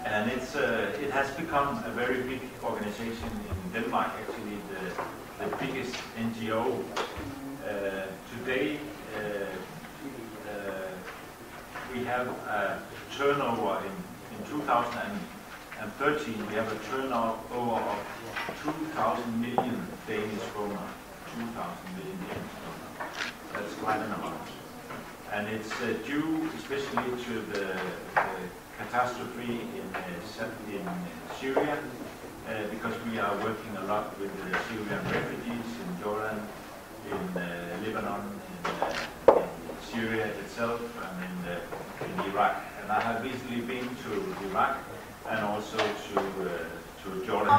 [SPEAKER 7] and it has become a very big organization in Denmark, actually the biggest NGO. Today we have a turnover in 2013, we have a turnover of 2,000 million Danish kroner. 2,000 million Danish kroner. that's quite an amount. And it's due especially to the catastrophe in Syria, because we are working a lot with the Syrian refugees in Jordan, in Lebanon, in Syria itself, and in Iraq. And I have recently been to Iraq and also to Jordan.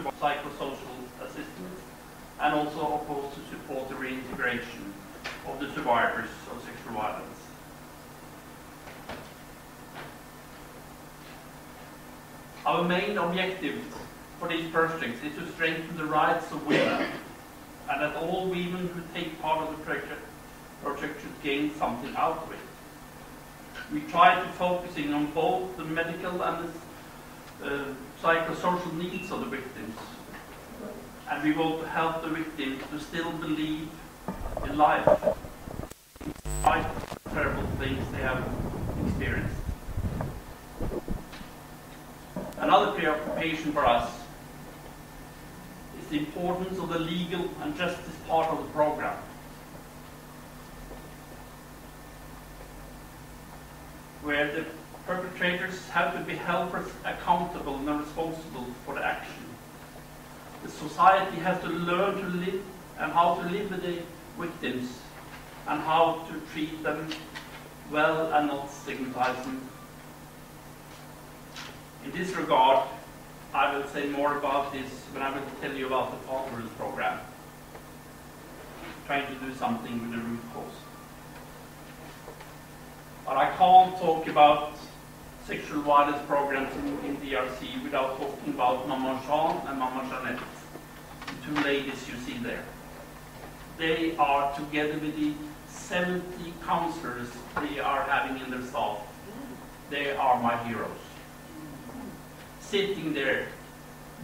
[SPEAKER 8] of psychosocial assistance, and also opposed to support the reintegration of the survivors of sexual violence. Our main objective for these projects is to strengthen the rights of women, and that all women who take part of the project should gain something out of it. We try to focusing on both the medical and the psychosocial needs of the victims, and we want to help the victims to still believe in life, despite the terrible things they have experienced. Another preoccupation for us is the importance of the legal and justice part of the program. Where the perpetrators have to be held accountable and responsible for the action. The society has to learn to live and how to live with the victims and how to treat them well and not stigmatize them. In this regard, I will say more about this when I will tell you about the Fatherhood program. Trying to do something with the root cause. But I can't talk about sexual violence programs in DRC without talking about Mama Jean and Mama Jeanette, the two ladies you see there. They are, together with the 70 counselors they are having in their staff, they are my heroes. Sitting there,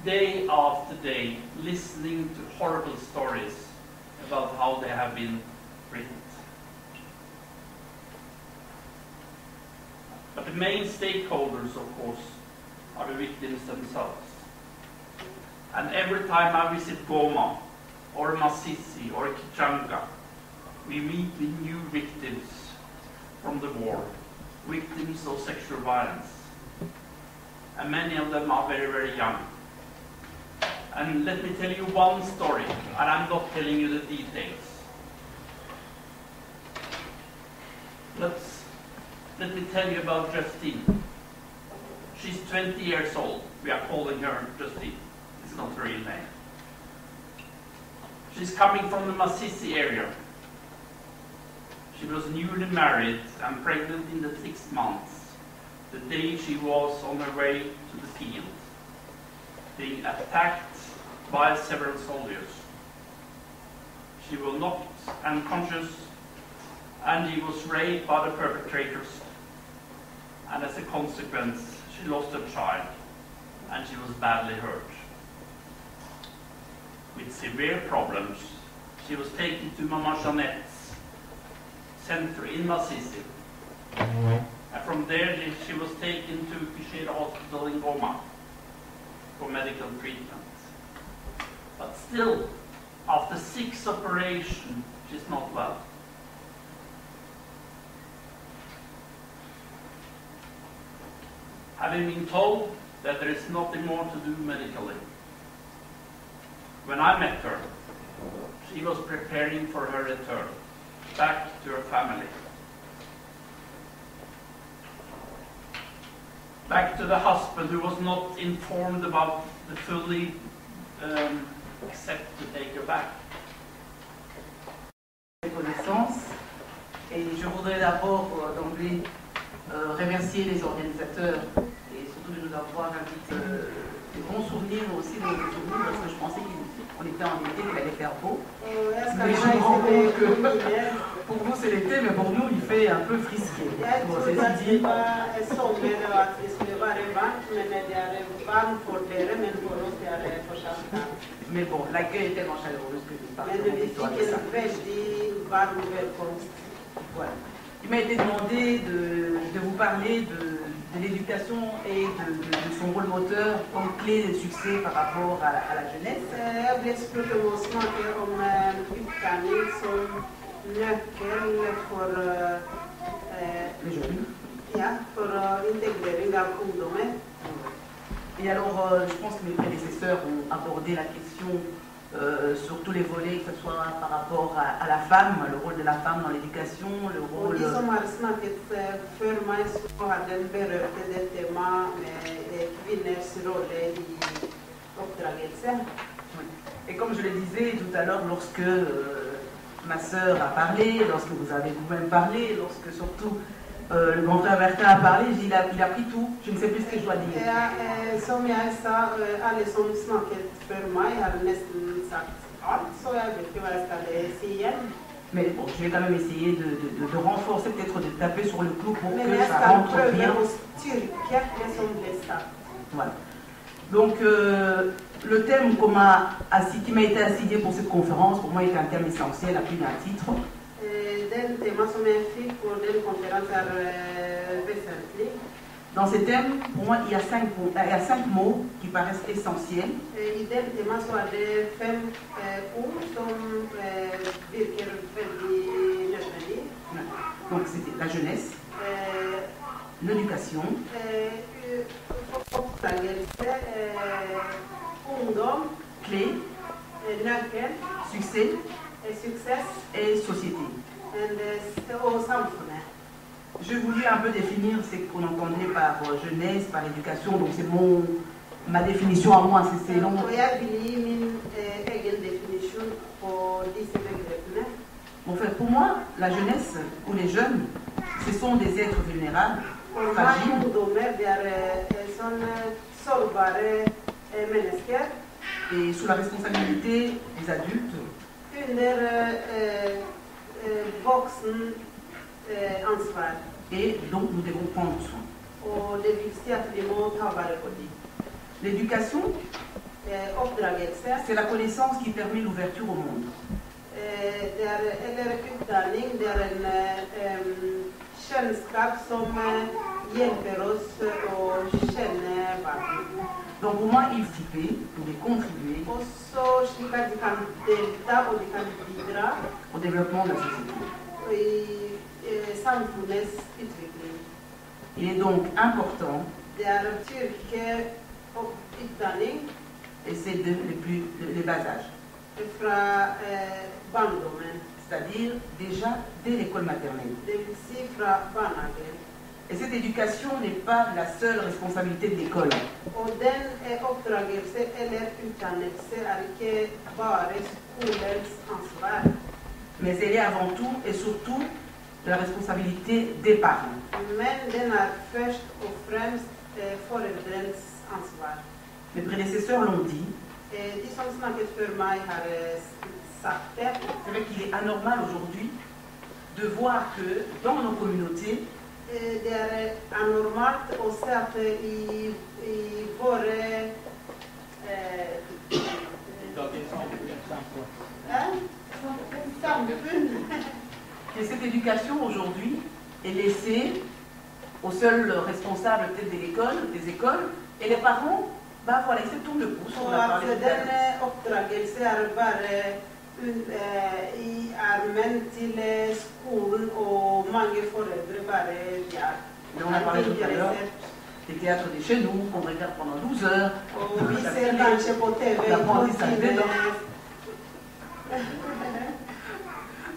[SPEAKER 8] day after day, listening to horrible stories about how they have been treated. But the main stakeholders, of course, are the victims themselves. And every time I visit Goma, or Masisi, or Kichanga, we meet with new victims from the war, victims of sexual violence. And many of them are very, very young. And let me tell you one story, and I'm not telling you the details. Let me tell you about Justine. She's 20 years old. We are calling her Justine. It's not her real name. She's coming from the Masisi area. She was newly married and pregnant in the 6th month, the day she was on her way to the field, being attacked by several soldiers. She was knocked unconscious, and she was raped by the perpetrators. And as a consequence, she lost her child, and she was badly hurt. With severe problems, she was taken to Mama Jeanette's center in Masisi. And from there, she was taken to Kishira Hospital in Goma for medical treatment. But still, after 6 operations, she's not well. Having been told that there is nothing more to do medically. When I met her, she was preparing for her return back to her family. Back to the husband who was not informed about the fully accept to take her back.
[SPEAKER 9] Connaissance. Et je voudrais d'abord d'emblée remercier les organisateurs et surtout de nous avoir invité des bons souvenirs, aussi des mauvais souvenirs, parce que je pensais qu'on était en été, qu'il allait faire beau. Mais je me rends compte que pour vous c'est l'été, mais pour nous il fait un peu frisqué. Bon, c'est dit. Mais bon, l'accueil est tellement chaleureux que je parle de ça. Voilà. Il m'a été demandé de vous parler de l'éducation et de son rôle moteur comme clé de succès par rapport à la jeunesse. Les jeunes. Et alors, je pense que mes prédécesseurs ont abordé la question sur tous les volets, que ce soit par rapport à la femme, le rôle de la femme dans l'éducation, le rôle... Et comme je le disais tout à l'heure, lorsque ma sœur a parlé, lorsque vous avez vous-même parlé, lorsque surtout Mon frère Bertin a parlé, il a pris tout, je ne sais plus ce que je dois dire.
[SPEAKER 2] Som jeg sa, alle som snakket før meg, har nesten sagt alt, så jeg vet ikke hva jeg skal si igjen.
[SPEAKER 9] Mais bon, je vais quand même essayer de renforcer, peut-être de taper sur le clou pour
[SPEAKER 2] Men
[SPEAKER 9] que
[SPEAKER 2] jeg
[SPEAKER 9] ça
[SPEAKER 2] skal
[SPEAKER 9] rentre
[SPEAKER 2] prøve
[SPEAKER 9] bien.
[SPEAKER 2] å styrke det som ble sagt.
[SPEAKER 9] Voilà. Donc, le thème qui m'a été assigné pour cette conférence, pour moi, est un thème essentiel à plus d'un titre.
[SPEAKER 2] Den tema som jeg fikk for den konferansen vesentlig.
[SPEAKER 9] Dans ces thèmes, pour moi, il y a 5 mots qui paraissent essentiels.
[SPEAKER 2] I den tema så det 5 ord som virker veldig nødvendig.
[SPEAKER 9] Donc, c'était la jeunesse, l'éducation,
[SPEAKER 2] oppdragelse, ungdom,
[SPEAKER 9] clé,
[SPEAKER 2] nøkkel,
[SPEAKER 9] succès
[SPEAKER 2] success
[SPEAKER 9] et société.
[SPEAKER 2] Og samfunnet.
[SPEAKER 9] Je voulais un peu définir ce qu'on entendait par jeunesse, par éducation, donc c'est ma définition à moi, c'est long.
[SPEAKER 2] Og jeg vil gi min egen definisjon på disse begrepene.
[SPEAKER 9] En fait, pour moi, la jeunesse ou les jeunes, ce sont des êtres vulnérables,
[SPEAKER 2] For meg,
[SPEAKER 9] fragiles,
[SPEAKER 2] ungdommer, det sånne sårbare mennesker
[SPEAKER 9] et sous la responsabilité des adultes,
[SPEAKER 2] under voksen ansvar.
[SPEAKER 9] et donc nous devons prendre soin.
[SPEAKER 2] Og det viktigste er at vi må ta vare på dem.
[SPEAKER 9] L'éducation,
[SPEAKER 2] Oppdragelse,
[SPEAKER 9] c'est la connaissance qui permet l'ouverture au monde.
[SPEAKER 2] eller utdanning, det en kjennskap som hjelper oss å kjenne verden.
[SPEAKER 9] Donc pour moi, il faut contribuer
[SPEAKER 2] Og så slik at de kan delta og de kan bidra
[SPEAKER 9] au développement de la société.
[SPEAKER 2] i samfunnets utvikling.
[SPEAKER 9] Il est donc important,
[SPEAKER 2] Det å styrke utdanning
[SPEAKER 9] et c'est les bas âges,
[SPEAKER 2] fra barndommen,
[SPEAKER 9] c'est-à-dire déjà dès l'école maternelle.
[SPEAKER 2] det vil si fra barnehagen.
[SPEAKER 9] Et cette éducation n'est pas la seule responsabilité de l'école.
[SPEAKER 2] Og den oppdragelse eller utdannelse er ikke bare skolens ansvar,
[SPEAKER 9] Mais elle est avant tout et surtout de la responsabilité des parents.
[SPEAKER 2] men den er først og fremst foreldrenes ansvar.
[SPEAKER 9] Mes prédécesseurs l'ont dit,
[SPEAKER 2] De som snakket før meg, har sagt det.
[SPEAKER 9] c'est vrai qu'il est anormal aujourd'hui de voir que dans nos communautés,
[SPEAKER 2] Det er anormalt å se at i våre samfunn
[SPEAKER 9] que cette éducation aujourd'hui est laissée aux seuls responsables peut-être de l'école, des écoles, et les parents, bah voilà, ils se tournent le pouce. On
[SPEAKER 2] og
[SPEAKER 9] a
[SPEAKER 2] at
[SPEAKER 9] parlé tout à
[SPEAKER 2] den
[SPEAKER 9] l'heure.
[SPEAKER 2] oppdragelse er bare i armen til skolen, og mange foreldre bare
[SPEAKER 9] Mais on a parlé tout à l'heure des théâtres de chez nous, qu'on regarde pendant 12 heures.
[SPEAKER 2] Og vi ser kanskje på TV i 2 timer.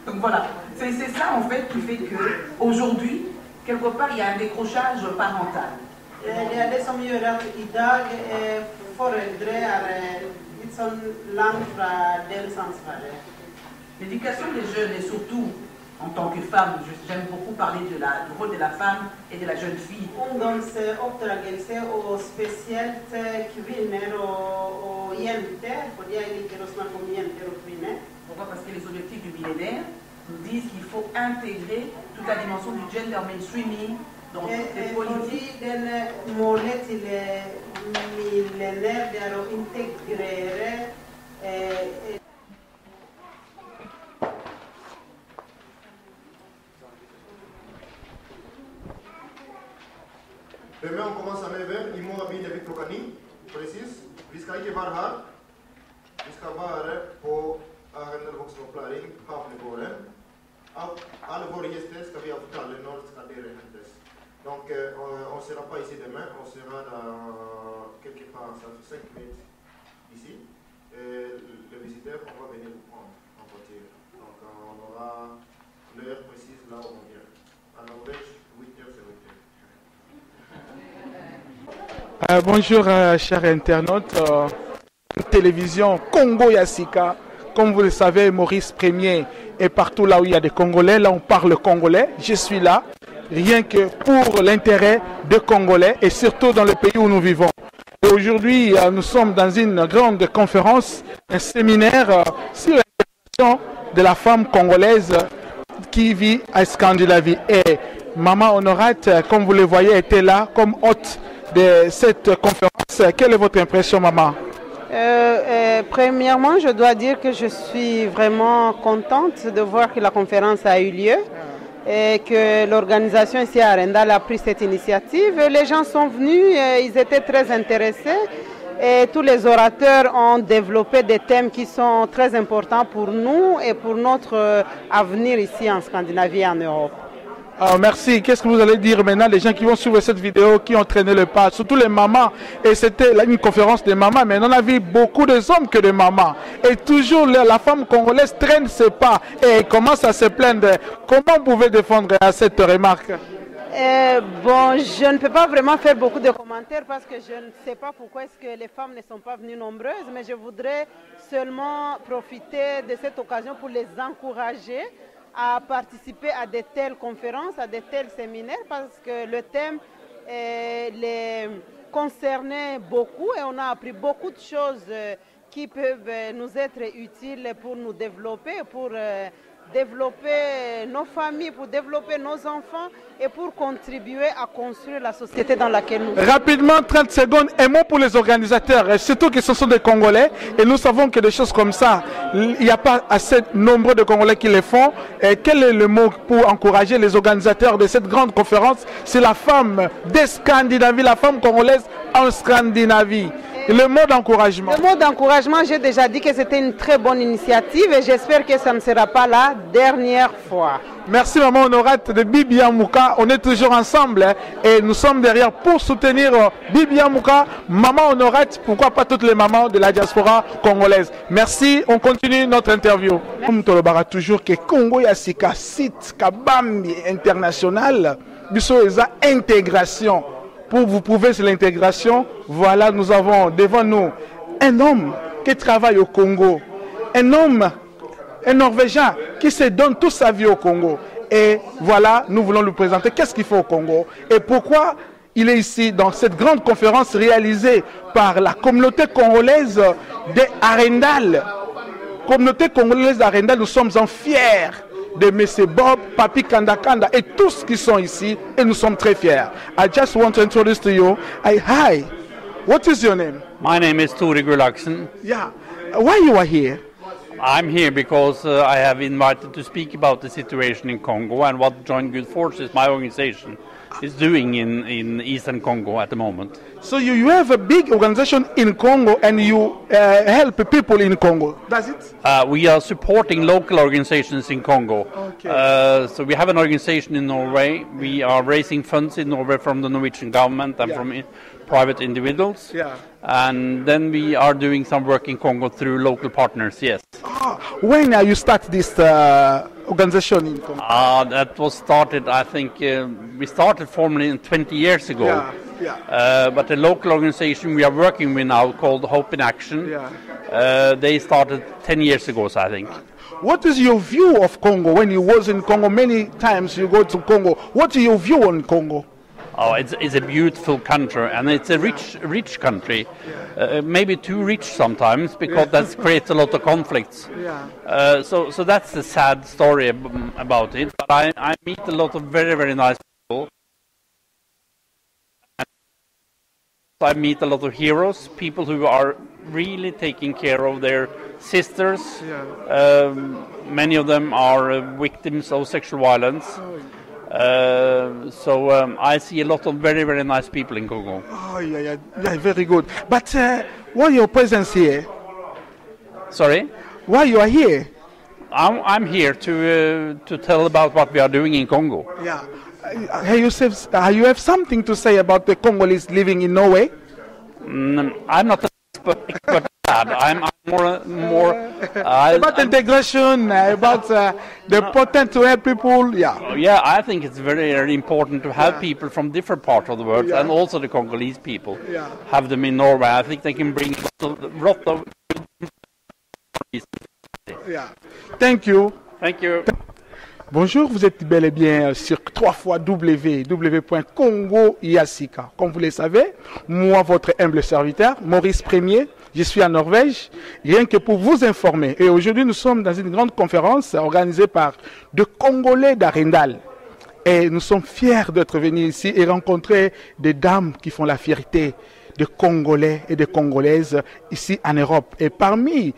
[SPEAKER 9] Donc voilà, c'est ça en fait qui fait qu'aujourd'hui, quelque part, il y a un décrochage parental.
[SPEAKER 2] Det er det som gjør at i dag foreldre er litt sånn langt fra deres ansvar.
[SPEAKER 9] L'éducation des jeunes et surtout en tant que femme, j'aime beaucoup parler du rôle de la femme et de la jeune fille.
[SPEAKER 2] Ungdomsoppdragelse og spesielt kvinner og jenter, fordi jeg liker å snakke om jenter og kvinner.
[SPEAKER 9] Pourquoi? Parce que les objectifs du millénaire nous disent qu'il faut intégrer toute la dimension du gender mainstreaming dans toutes les politiques.
[SPEAKER 2] Fordi den målet til millenær er å integrere
[SPEAKER 6] Demain, on commence à 9h. Il m'a mis avec Tokani, précis. Vi ska ikke være her. Vi skal være på Arendal voksenopplæring, Havnegården. Alle våre gjester skal vi avtale når skal dere hentes. Donc, on sera pas ici demain. On sera quelque part, ça fait 5 minutes ici. Et les visiteurs, on va venir vous prendre en voiture. Donc, on aura l'heure précise là où on vient. À Norvège, 8h, c'est 8h.
[SPEAKER 10] Bonjour chers internautes, télévision Congo Yassika, comme vous le savez Maurice Premier est partout là où il y a des Congolais, là on parle congolais, je suis là rien que pour l'intérêt des Congolais et surtout dans le pays où nous vivons. Et aujourd'hui, nous sommes dans une grande conférence, un séminaire sur l'intégration de la femme congolaise qui vit à Scandinavie. Et Maman Honorate, comme vous le voyez, était là comme hôte de cette conférence. Quelle est votre impression, maman?
[SPEAKER 2] Premièrement, je dois dire que je suis vraiment contente de voir que la conférence a eu lieu et que l'organisation ici à Arendal a pris cette initiative. Les gens sont venus, ils étaient très intéressés et tous les orateurs ont développé des thèmes qui sont très importants pour nous et pour notre avenir ici en Scandinavie et en Europe.
[SPEAKER 10] Merci. Qu'est-ce que vous allez dire maintenant les gens qui vont suivre cette vidéo, qui ont traîné le pas, surtout les mamans? Et c'était une conférence de mamans, mais on a vu beaucoup de hommes que de mamans. Et toujours la femme congolaise traîne ses pas et commence à se plaindre. Comment vous pouvez défendre à cette remarque?
[SPEAKER 2] Bon, je ne peux pas vraiment faire beaucoup de commentaires parce que je ne sais pas pourquoi est-ce que les femmes ne sont pas venues nombreuses, mais je voudrais seulement profiter de cette occasion pour les encourager à participer à de telles conférences, à de tels séminaires, parce que le thème les concernait beaucoup et on a appris beaucoup de choses qui peuvent nous être utiles pour nous développer, pour développer nos familles, pour développer nos enfants et pour contribuer à construire la société dans laquelle nous vivons.
[SPEAKER 10] Rapidement, 30 secondes, un mot pour les organisateurs, surtout que ce sont des Congolais et nous savons que des choses comme ça, il n'y a pas assez nombreux de Congolais qui les font. Et quel est le mot pour encourager les organisateurs de cette grande conférence? C'est la femme de Scandinavie, la femme congolaise en Scandinavie. Le mot d'encouragement.
[SPEAKER 2] Le mot d'encouragement, j'ai déjà dit que c'était une très bonne initiative et j'espère que ça ne sera pas la dernière fois.
[SPEAKER 3] Merci Maman Honorate de Bibi Amuka. On est toujours ensemble et nous sommes derrière pour soutenir Bibi Amuka, Maman Honorate, pourquoi pas toutes les mamans de la diaspora congolaise. Merci, on continue notre interview. Comme Tolobara toujours que Congo Yassika site Kabambi international, biso eza intégration. Pour vous prouver sur l'intégration, voilà, nous avons devant nous un homme qui travaille au Congo, un homme, un Norvégien qui se donne toute sa vie au Congo. Et voilà, nous voulons lui présenter qu'est-ce qu'il faut au Congo et pourquoi il est ici dans cette grande conférence réalisée par la communauté congolaise de Arendal. Communauté congolaise d'Arendal, nous sommes en fiers de M. Bob, Papi Kandakanda et tous qui sont ici et nous sommes très fiers. I just want to introduce to you. Hi, what is your name?
[SPEAKER 11] My name is Tore Gulaksen.
[SPEAKER 3] Yeah, why you are here?
[SPEAKER 11] I'm here because I have invited to speak about the situation in Congo and what Joint Good Forces, my organization, is doing in Eastern Congo at the moment.
[SPEAKER 3] So you have a big organization in Congo and you help people in Congo, does it?
[SPEAKER 11] We are supporting local organizations in Congo.
[SPEAKER 3] Okay.
[SPEAKER 11] So we have an organization in Norway. We are raising funds in Norway from the Norwegian government and from private individuals.
[SPEAKER 3] Yeah.
[SPEAKER 11] And then we are doing some work in Congo through local partners, yes.
[SPEAKER 3] When you start this organization in Congo?
[SPEAKER 11] That was started, I think, we started formally 20 years ago.
[SPEAKER 3] Yeah, yeah.
[SPEAKER 11] But the local organization we are working with now called Hope in Action, they started 10 years ago, so I think.
[SPEAKER 3] What is your view of Congo? When you was in Congo, many times you go to Congo, what is your view on Congo?
[SPEAKER 11] Oh, it's a beautiful country and it's a rich country. Maybe too rich sometimes because that creates a lot of conflicts.
[SPEAKER 3] Yeah.
[SPEAKER 11] So that's the sad story about it. But I meet a lot of very, very nice people. I meet a lot of heroes, people who are really taking care of their sisters.
[SPEAKER 3] Yeah.
[SPEAKER 11] Many of them are victims of sexual violence. So I see a lot of very, very nice people in Congo.
[SPEAKER 3] Oh, yeah, very good. But why your presence here?
[SPEAKER 11] Sorry?
[SPEAKER 3] Why you are here?
[SPEAKER 11] I'm here to tell about what we are doing in Congo.
[SPEAKER 3] Yeah. You have something to say about the Congolese living in Norway?
[SPEAKER 11] I'm not an expert. I'm more
[SPEAKER 3] about integration, about the important to help people. Yeah.
[SPEAKER 11] Yeah, I think it's very, very important to have people from different parts of the world, and also the Congolese people.
[SPEAKER 3] Yeah.
[SPEAKER 11] Have them in Norway. I think they can bring a lot of.
[SPEAKER 3] Yeah. Thank you.
[SPEAKER 11] Thank you.
[SPEAKER 3] Bonjour, vous êtes bel et bien sur www.congoyasika. Comme vous le savez, moi, votre humble serviteur, Maurice Premier, je suis en Norvège, rien que pour vous informer. Et aujourd'hui, nous sommes dans une grande conférence organisée par deux Congolais d'Arendal. Et nous sommes fiers d'être venus ici et rencontrer des dames qui font la fierté de Congolais et de Congolaises ici en Europe. Et parmi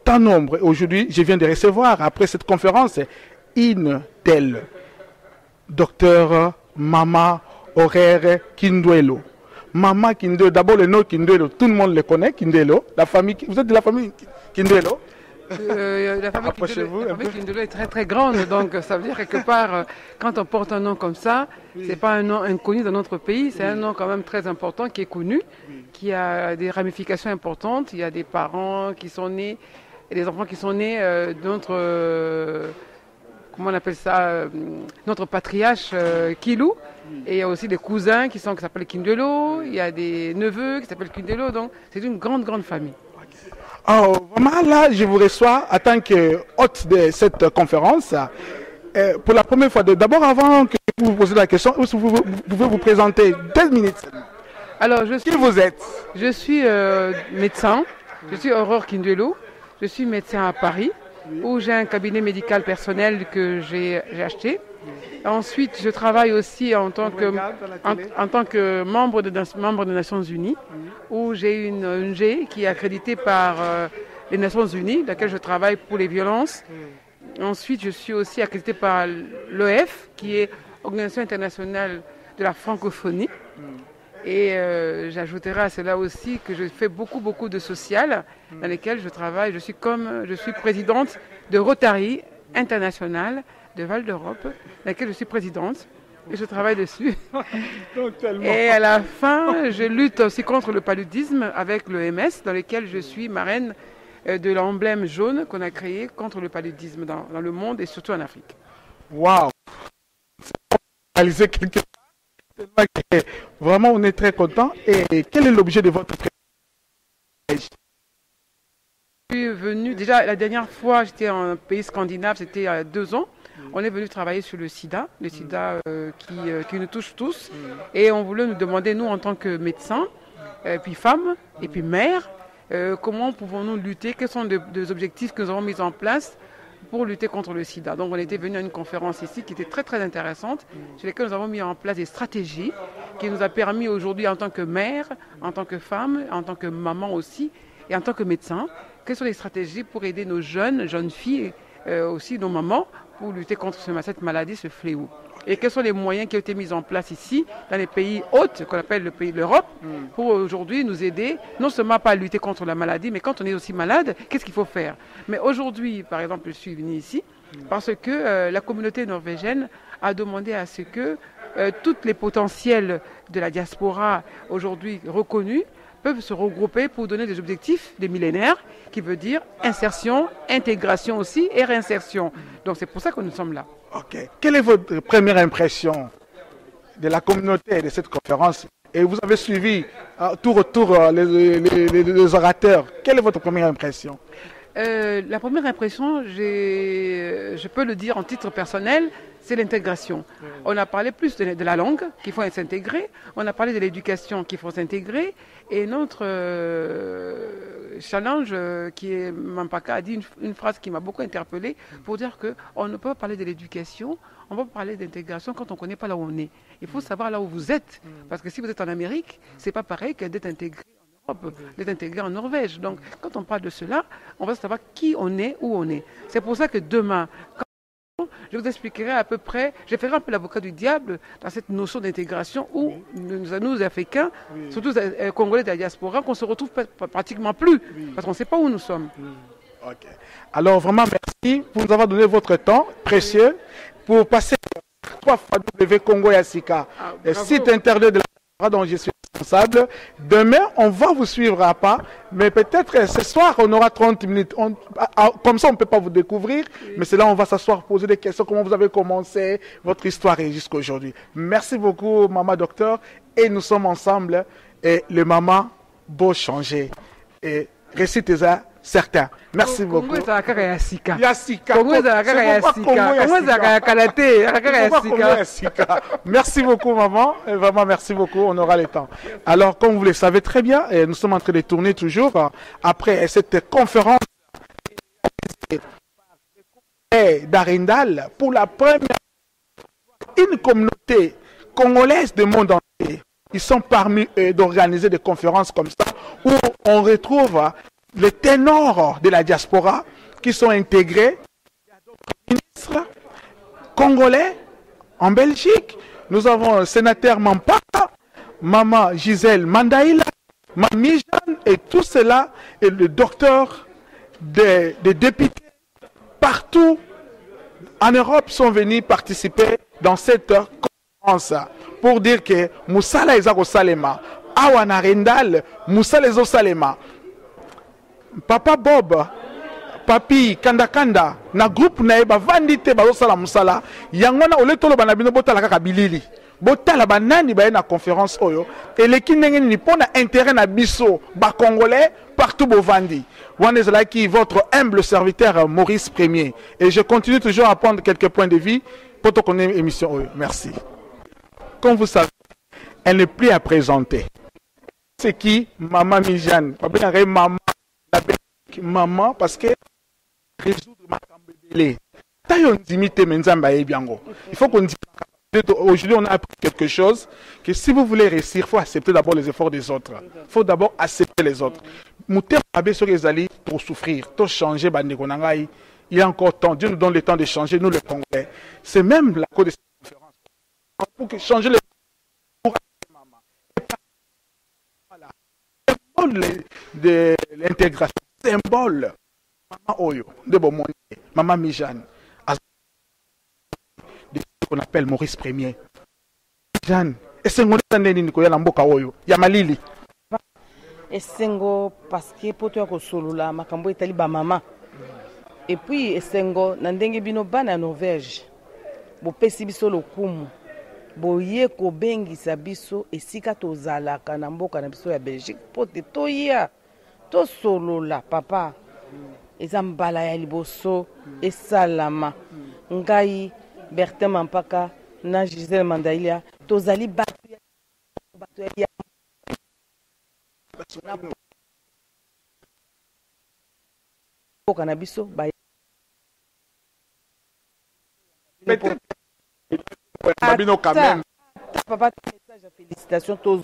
[SPEAKER 3] tant nombre, aujourd'hui, je viens de recevoir, après cette conférence, une telle, docteur Mama Horaire Kindwelo. Mama Kindwelo, d'abord le nom Kindwelo, tout le monde le connaît, Kindwelo. La famille, vous êtes de la famille Kindwelo?
[SPEAKER 12] La famille Kindwelo est très très grande, donc ça veut dire quelque part, quand on porte un nom comme ça, c'est pas un nom inconnu dans notre pays, c'est un nom quand même très important qui est connu, qui a des ramifications importantes. Il y a des parents qui sont nés, et des enfants qui sont nés de notre comment on appelle ça, notre patriarche Kilou, et il y a aussi des cousins qui s'appellent Kindwelo, il y a des neveux qui s'appellent Kindwelo, donc c'est une grande, grande famille.
[SPEAKER 3] Alors, vraiment là, je vous reçois en tant que hôte de cette conférence. Pour la première fois, d'abord avant que vous posiez la question, vous pouvez vous présenter 2 minutes.
[SPEAKER 12] Alors,
[SPEAKER 3] qui vous êtes?
[SPEAKER 12] Je suis médecin, je suis Aurore Kindwelo, je suis médecin à Paris, où j'ai un cabinet médical personnel que j'ai acheté. Ensuite, je travaille aussi en tant que membre des Nations Unies, où j'ai une ONG qui est accréditée par les Nations Unies, dans laquelle je travaille pour les violences. Ensuite, je suis aussi accréditée par l'OEF, qui est l'Organisation internationale de la francophonie. Et j'ajouterai à cela aussi que je fais beaucoup de social dans lesquels je travaille. Je suis présidente de Rotary International de Val d'Europe, dans laquelle je suis présidente. Et je travaille dessus. Et à la fin, je lutte aussi contre le paludisme avec l'EMS, dans lequel je suis marraine de l'emblème jaune qu'on a créé contre le paludisme dans le monde et surtout en Afrique.
[SPEAKER 3] Waouh! Vraiment, on est très content. Et quel est l'objet de votre présence?
[SPEAKER 12] Je suis venue, déjà la dernière fois, j'étais en pays scandinave, c'était il y a 2 ans. On est venu travailler sur le sida qui nous touche tous. Et on voulait nous demander, nous, en tant que médecins, puis femmes, et puis mères, comment pouvons-nous lutter, quels sont les objectifs que nous avons mis en place pour lutter contre le sida. Donc on était venu à une conférence ici qui était très très intéressante, sur laquelle nous avons mis en place des stratégies qui nous a permis aujourd'hui, en tant que mère, en tant que femme, en tant que maman aussi, et en tant que médecin, quelles sont les stratégies pour aider nos jeunes filles, aussi nos mamans, pour lutter contre cette maladie, ce fléau. Et quels sont les moyens qui ont été mis en place ici, dans les pays hôtes, qu'on appelle le pays de l'Europe, pour aujourd'hui nous aider, non seulement pas à lutter contre la maladie, mais quand on est aussi malade, qu'est-ce qu'il faut faire? Mais aujourd'hui, par exemple, je suis venue ici parce que la communauté norvégienne a demandé à ce que toutes les potentiels de la diaspora aujourd'hui reconnus peuvent se regrouper pour donner des objectifs des millénaires, qui veut dire insertion, intégration aussi et réinsertion. Donc c'est pour ça que nous sommes là.
[SPEAKER 3] Ok. Quelle est votre première impression de la communauté de cette conférence? Et vous avez suivi tour au tour les orateurs. Quelle est votre première impression?
[SPEAKER 12] La première impression, je peux le dire en titre personnel, c'est l'intégration. On a parlé plus de la langue, qu'il faut s'intégrer. On a parlé de l'éducation, qu'il faut s'intégrer. Et notre challenge, qui est Mampaka, a dit une phrase qui m'a beaucoup interpellée pour dire qu'on ne peut pas parler de l'éducation, on peut parler d'intégration quand on ne connaît pas là où on est. Il faut savoir là où vous êtes. Parce que si vous êtes en Amérique, c'est pas pareil que d'être intégré en Europe, d'être intégré en Norvège. Donc, quand on parle de cela, on va savoir qui on est, où on est. C'est pour ça que demain, je vous expliquerai à peu près, je ferai un peu l'avocat du diable dans cette notion d'intégration où nous, Africains, surtout les Congolais de la diaspora, qu'on se retrouve pratiquement plus, parce qu'on ne sait pas où nous sommes.
[SPEAKER 3] Ok. Alors vraiment merci pour nous avoir donné votre temps précieux pour passer 3 fois www.congoyasika, le site internet de la dont je suis responsable. Demain, on va vous suivre à pas, mais peut-être ce soir, on aura 30 minutes. Comme ça, on ne peut pas vous découvrir, mais c'est là on va s'asseoir, poser des questions, comment vous avez commencé, votre histoire jusqu'à aujourd'hui. Merci beaucoup, Maman Docteur, et nous sommes ensemble, et le Maman Beau Changer. Et récitez-ça certains. Merci beaucoup.
[SPEAKER 12] Congo ezala kaka ya sika.
[SPEAKER 3] Ya sika.
[SPEAKER 12] Congo ezala kaka ya sika. Congo ezala ya kalate, kaka ya sika.
[SPEAKER 3] Merci beaucoup maman, et vraiment merci beaucoup, on aura le temps. Alors comme vous le savez très bien, nous sommes en train de tourner toujours après cette conférence d'Arendal pour la première une communauté congolaise du monde entier. Ils sont parmi eux d'organiser des conférences comme ça où on retrouve les ténors de la diaspora qui sont intégrés. Il y a d'autres ministres congolais en Belgique. Nous avons un sénateur Mampaka, Maman Gisèle Mandaïla, Mamie Jeanne et tout cela, et le docteur des députés partout en Europe sont venus participer dans cette conférence pour dire que Moussala Ezako Salema, Awana Rendal, Moussala Ezo Salema, Papa Bob, Papi Kanda Kanda, na groupe naeba vandite bazo sala Moussala, yangwana oletolo banabino botala kaka bilili. Botala banani ba na conférence oyo, et les kinenge ni pona intérêt na biso ba congolais partout bovandi. Wanezalaki votre humble serviteur Maurice Premier, et je continue toujours à prendre quelques points de vie pour te connaître émission oyo. Merci. Comme vous savez, elle n'est plus à présenter. C'est qui? Maman Mijane. Maman, parce que résoudre ma cambébélé. Il faut qu'on dise. Aujourd'hui, on a appris quelque chose, que si vous voulez réussir, il faut accepter d'abord les efforts des autres. Il faut d'abord accepter les autres. Pour souffrir, pour changer, il y a encore temps. Dieu nous donne le temps de changer, nous les Congolais. C'est même la cause de cette conférence. Pour que changer les symbole de l'intégration, symbole Maman Oyo, de Bomonde, Maman Mijane, de ce qu'on appelle Maurice Premier. Mijane, et c'est Oyo, Yamalili.
[SPEAKER 9] Esengo parce que poto yako solola makambo etali ba mama. Et puis esengo na ndenge bino bana Norvège. Bo pesi biso lokumu. Boye ko bengisa biso esika tozalaka na mboka na biso ya Belgique pote toya to solola papa. Eza mbala ya liboso esalama. Ngai Bertin Mampaka na Gisèle Mandaïla tozali batu ya papa, félicitations tous.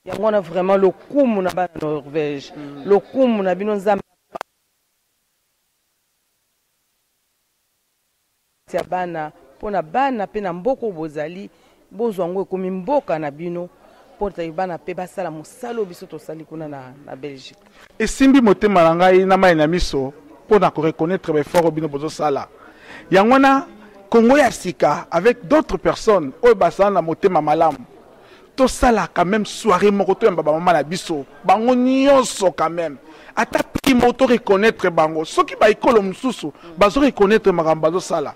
[SPEAKER 9] Il y a vraiment le coup mon na Norvège, le coup mon abino nzambe. Bana pona bana pe na mboko bozali bozwango komi mboka na bino. Na Belgique.
[SPEAKER 3] Et simbi mote malangai na mai na miso pour reconnaître les forts bino bozo sala. Yangwana Congo ya sika avec d'autres personnes au bassin na mote mamalam. To sala quand même soirée moko to mbaba mama na biso. Bango nyonso quand même. Ata primo to reconnaître bango. Soki ba ikolo mususu bazo reconnaître makamba zo sala.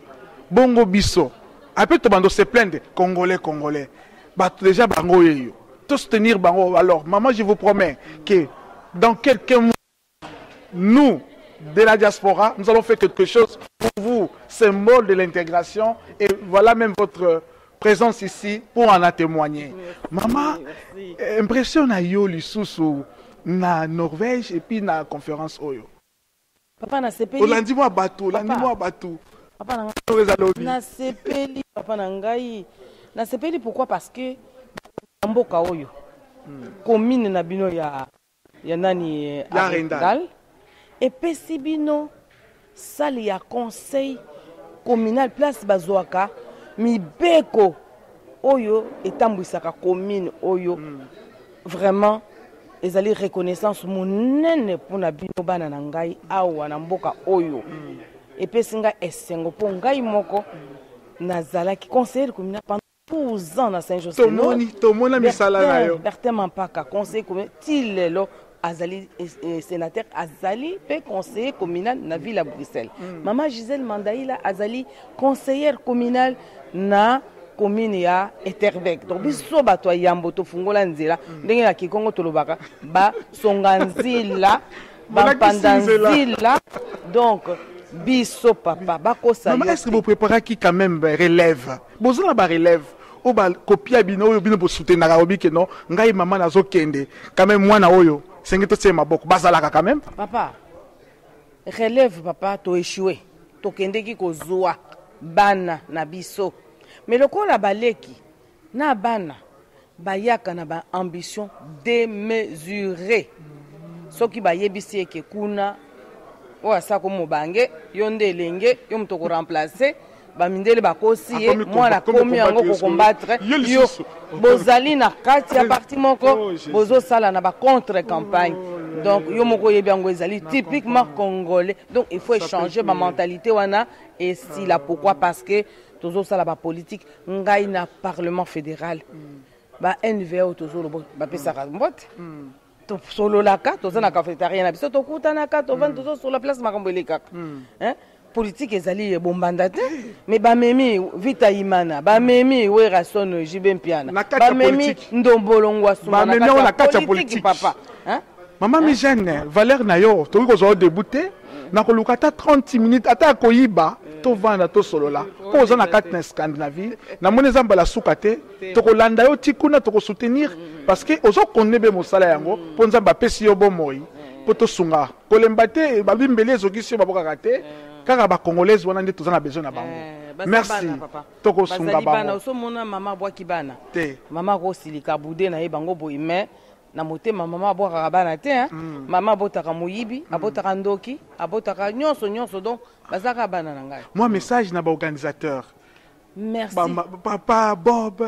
[SPEAKER 3] Bongo biso. Après to bando se plaindre congolais. Bah déjà bango yeyo. Soutenir Bango. Alors, maman, je vous promets que dans quelques mois, nous, de la diaspora, nous allons faire quelque chose pour vous, symbole de l'intégration. Et voilà même votre présence ici pour en témoigner. Maman, impression à yo lisusu na Norvège et puis na conférence Oyo.
[SPEAKER 9] Papa na sepeli.
[SPEAKER 3] Lundi moi bateau,
[SPEAKER 9] Papa na sepeli, papa na ngai. Na sepeli pourquoi? Parce que mboka oyo commune na bino ya nani Arendal et pesi bino sali ya conseil communal place bazwaka mibeko oyo etambwisaka commune oyo vraiment ezali reconnaissance monene pona bino bana na ngai awa na mboka oyo et pesi nga esengo po ngai moko nazalaki conseiller communal 12 ans na Saint-Joseph. Bertin Mampaka, conseiller communal, Tilelo, Azali, sénateur, Azali, conseiller communal na ville à Bruxelles. Maman Gisèle Mandaïla, Azali, conseillère communale na commune ya Etterbeek. Donc, biso bato yambo to fungola nzela, ndenge na kikongo tolobaka, ba songanzila,
[SPEAKER 13] Bampandanzila. Donc, biso papa, bakosa.
[SPEAKER 10] Maman, est-ce que vous préparez qui quand même relève? Vous avez la relève. Ou ba copie bino yo bino bo soutenir Nairobi que non, ngai maman nazo kende. Quand même moi na oyo, sengi to se maboko bazalaka quand même.
[SPEAKER 13] Papa. Relève papa to échoué. To kende ki kozwa bana na biso. Mais le kola baleki na bana bayaka na ba ambition démesurée. Soki bayebisi eke kuna o asako mobange yonde lenge yo mtoko remplacer bamindele bakosi ye mwana komi yango ko combattre yo bozali na kati ya parti moko bozo sala na ba contre campagne. Donc yo moko yebi yango ezali typiquement congolais. Donc il faut échanger ma mentalité wana et si là pourquoi parce que tozo sala ba politique ngai na parlement fédéral ba NVO tozo lo ba pesa ka mbote to solo la ka tozo na cafétéria na biso to kutana ka to vendre tozo sur la place makambo eleka hein politique ezali bombanda te mais ba memi vita imana ba memi wera son jibem piana ba memi ndombolongwa suma na kati politique papa hein
[SPEAKER 10] maman mi jeune valeur na yo to ko zo débuter na ko lukata 30 minutes ata koyiba to vanda to solo la ko zo na kati na Scandinavie na moni zamba la sukate to ko landa yo tikuna to ko soutenir parce que ozo konebe mosala yango po nzamba pesi yo bomoi po to sunga ko lembate ba bimbele ezokisi ba boka kate kaka ba congolaise wana nde tozana besoin na bango merci toko sunga
[SPEAKER 13] bana oso mona mama bwaki bana
[SPEAKER 10] te
[SPEAKER 13] mama ko silika bude na ye bango boy mais na motema mama bwaka bana te hein mama botaka moyibi abotaka ndoki abotaka nyonso donc bazaka bana na ngai
[SPEAKER 10] moi message na ba organisateur
[SPEAKER 13] merci
[SPEAKER 10] papa Bob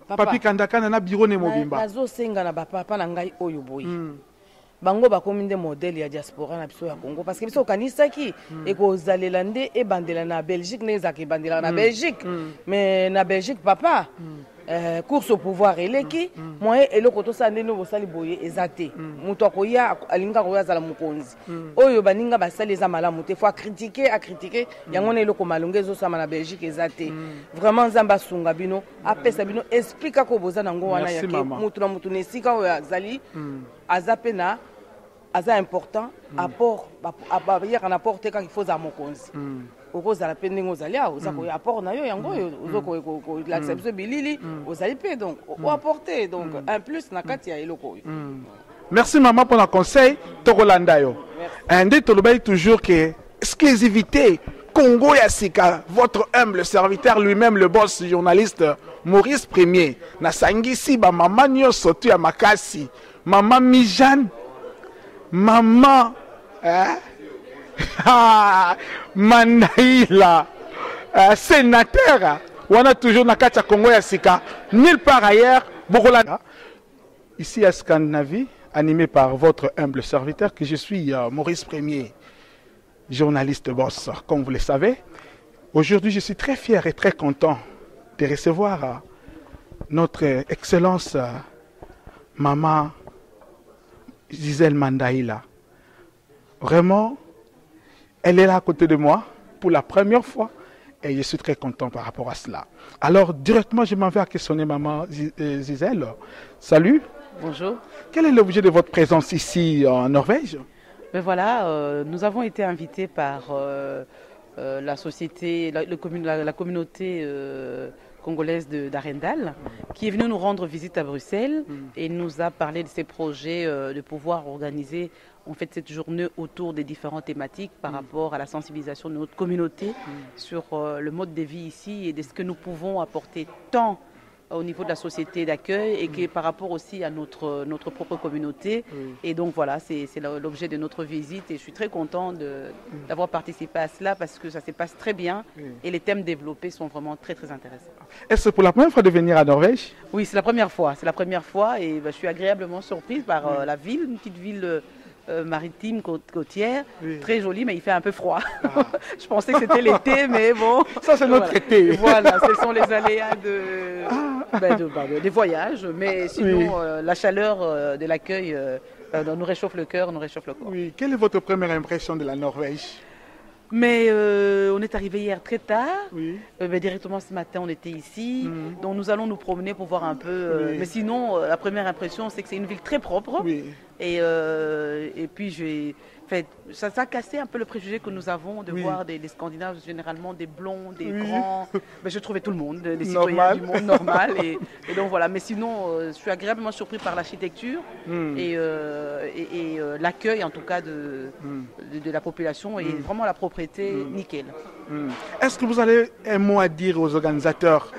[SPEAKER 10] papi kandakana na bureau ne mobimba
[SPEAKER 13] nazo senga na ba papa na ngai oyo boy bango bakomi nde modèle ya diaspora na biso ya Congo parce que biso okanisaki ekozalela nde ebandela na Belgique ne ezaka ebandela na Belgique mais na Belgique papa course au pouvoir eleki moyen eloko tosala ndenge bosali boye eza te moto akoya alinga koya azala mokonzi oyo baninga basali eza malamu te faut critiquer yango na eloko malonga ezosama na Belgique eza te vraiment nzamba sunga bino apesa bino explique ko boza nango wana yake mutu na mutu nesika oyo azali azape na aza important apport yaka na apport te quand il faut za mokonzi okozala pe ndenge ozali awa oza koya apport na yo yango oyo ozolakisa biso bilili ozali pe donc oapporte donc un plus na kati ya eloko oyo.
[SPEAKER 10] Merci maman pour le conseil tokolanda yo nde tolobaki toujours que exclusivité Congo ya sika votre humble serviteur lui-même le boss journaliste Maurice Premier na sangisi ba mama nyonso tu ya makasi maman Mijane maman Mandaïla sénateur on a toujours na kati ya Congo ya sika nulle part ailleurs Bokolanda ici à Scandinavie animé par votre humble serviteur que je suis Maurice Premier journaliste boss comme vous le savez. Aujourd'hui je suis très fier et très content de recevoir notre excellence maman Gisèle Mandaïla. Vraiment, elle est là à côté de moi pour la première fois et je suis très content par rapport à cela. Alors, directement, je m'en vais à questionner maman Gisèle. Salut.
[SPEAKER 9] Bonjour.
[SPEAKER 10] Quel est l'objet de votre présence ici en Norvège?
[SPEAKER 9] Ben voilà, nous avons été invités par la société, la communauté congolaise d'Arendal, qui est venue nous rendre visite à Bruxelles et nous a parlé de ses projets de pouvoir organiser en fait cette journée autour des différentes thématiques par rapport à la sensibilisation de notre communauté sur le mode de vie ici et de ce que nous pouvons apporter tant au niveau de la société d'accueil et que par rapport aussi à notre propre communauté. Et donc voilà, c'est l'objet de notre visite et je suis très content d'avoir participé à cela parce que ça se passe très bien et les thèmes développés sont vraiment très très intéressants.
[SPEAKER 10] Est-ce pour la première fois de venir à Norvège?
[SPEAKER 9] Oui, c'est la première fois et je suis agréablement surprise par la ville, une petite ville maritime, côtière, très jolie, mais il fait un peu froid. Je pensais que c'était l'été, mais bon.
[SPEAKER 10] Ça, c'est notre été.
[SPEAKER 9] Voilà, ce sont les aléas des voyages, mais sinon, la chaleur de l'accueil nous réchauffe le cœur, nous réchauffe le corps.
[SPEAKER 10] Oui, quelle est votre première impression de la Norvège?
[SPEAKER 9] Mais on est arrivé hier très tard. Directement ce matin, on était ici. Donc nous allons nous promener pour voir un peu. Mais sinon, la première impression, c'est que c'est une ville très propre. Et puis, ça a cassé un peu le préjugé que nous avons de voir des Scandinaves, généralement des blonds, des grands. Mais je trouvais tout le monde, des citoyens du monde normal. Et donc voilà. Mais sinon, je suis agréablement surpris par l'architecture et l'accueil, en tout cas, de la population et vraiment la propriété nickel.
[SPEAKER 3] Est-ce que vous avez un mot à dire aux organisateurs?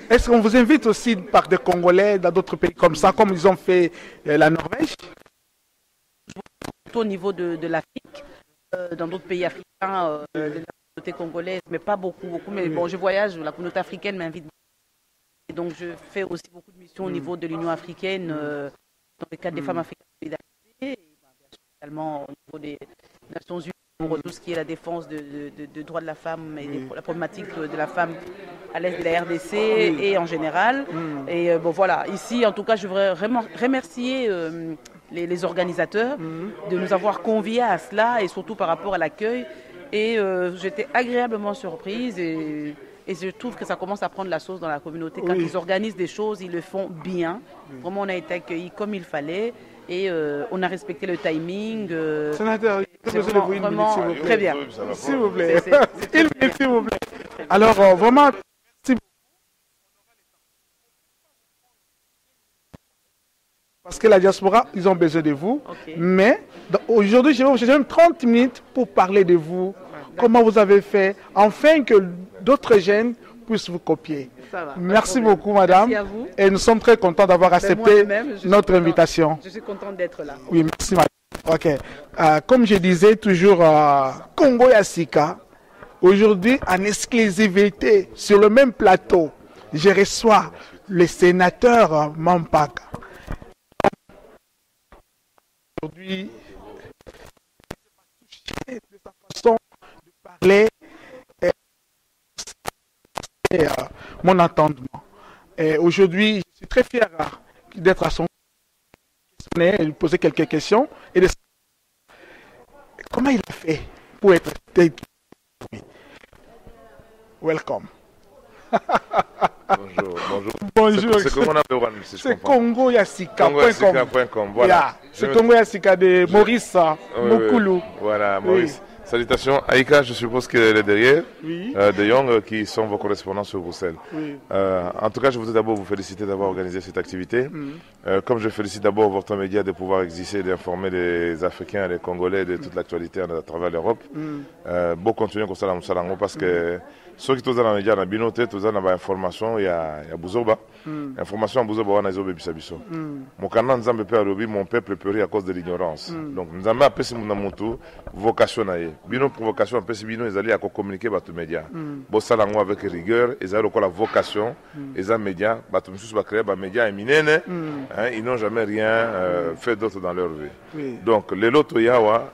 [SPEAKER 3] Est-ce qu'on vous invite aussi par des Congolais dans d'autres pays comme ça, comme ils ont fait la Norvège?
[SPEAKER 9] Au niveau de l'Afrique, dans d'autres pays africains, de la communauté congolaise, mais pas beaucoup. Mais bon, je voyage, la communauté africaine m'invite. Et donc, je fais aussi beaucoup de missions au niveau de l'Union africaine, dans le cadre des femmes africaines de solidarité, et bien sûr également au niveau des Nations Unies, pour tout ce qui est la défense de droits de la femme et la problématique de la femme à l'est de la RDC et en général. Et bon, voilà, ici, en tout cas, je voudrais remercier les organisateurs de nous avoir conviés à cela et surtout par rapport à l'accueil. Et j'étais agréablement surprise et je trouve que ça commence à prendre la sauce dans la communauté. Quand ils organisent des choses, ils le font bien. Vraiment, on a été accueillis comme il fallait et on a respecté le timing.
[SPEAKER 3] Sénateur,
[SPEAKER 9] vraiment très bien.
[SPEAKER 3] S'il vous plaît. S'il vous plaît. Alors, vraiment, parce que la diaspora, ils ont besoin de vous. Mais aujourd'hui, j'ai même 30 minutes pour parler de vous. Comment vous avez fait, afin que d'autres jeunes puissent vous copier. Merci beaucoup, madame.
[SPEAKER 9] Merci à vous.
[SPEAKER 3] Et nous sommes très contents d'avoir accepté notre invitation.
[SPEAKER 9] Je suis contente d'être là.
[SPEAKER 3] Oui, merci, madame. Ok. Comme je disais toujours, Congo Yassika, aujourd'hui, en exclusivité, sur le même plateau, je reçois le sénateur Mampaka. Aujourd'hui, de sa façon de parler, mon entendement. Aujourd'hui, je suis très fier d'être à son questionnaire et lui poser quelques questions. Et de... Comment il a fait pour être... Welcome.
[SPEAKER 1] Bonjour. C'est comment on appelle?
[SPEAKER 3] C'est congoyassika.com.
[SPEAKER 1] Voilà.
[SPEAKER 3] C'est Congo Yassika de Maurice Mokulu.
[SPEAKER 1] Voilà, Maurice. Salutations. Aïka, je suppose qu'elle est derrière. De Young, qui sont vos correspondants sur Bruxelles. En tout cas, je voudrais d'abord vous féliciter d'avoir organisé cette activité. Comme je félicite d'abord votre média de pouvoir exister et d'informer les Africains et les Congolais de toute l'actualité à travers l'Europe. Bon continuer comme ça parce que ceux qui sont dans les médias, dans les notes, tous dans l'information, il y a Bouzoba. Information à Bouzoba, on a Isobe Bisabiso. Mon canon Nzambe Père Robi, mon peuple périt à cause de l'ignorance. Donc, Nzambe a pris mon vocation. Bino provocation, après Bino, ils allaient à communiquer avec les médias. Bossalango avec rigueur, ils allaient la vocation, ils ont médias, ils ont créé des médias éminents, ils n'ont jamais rien fait d'autre dans leur vie. Donc, les Loto Yawa,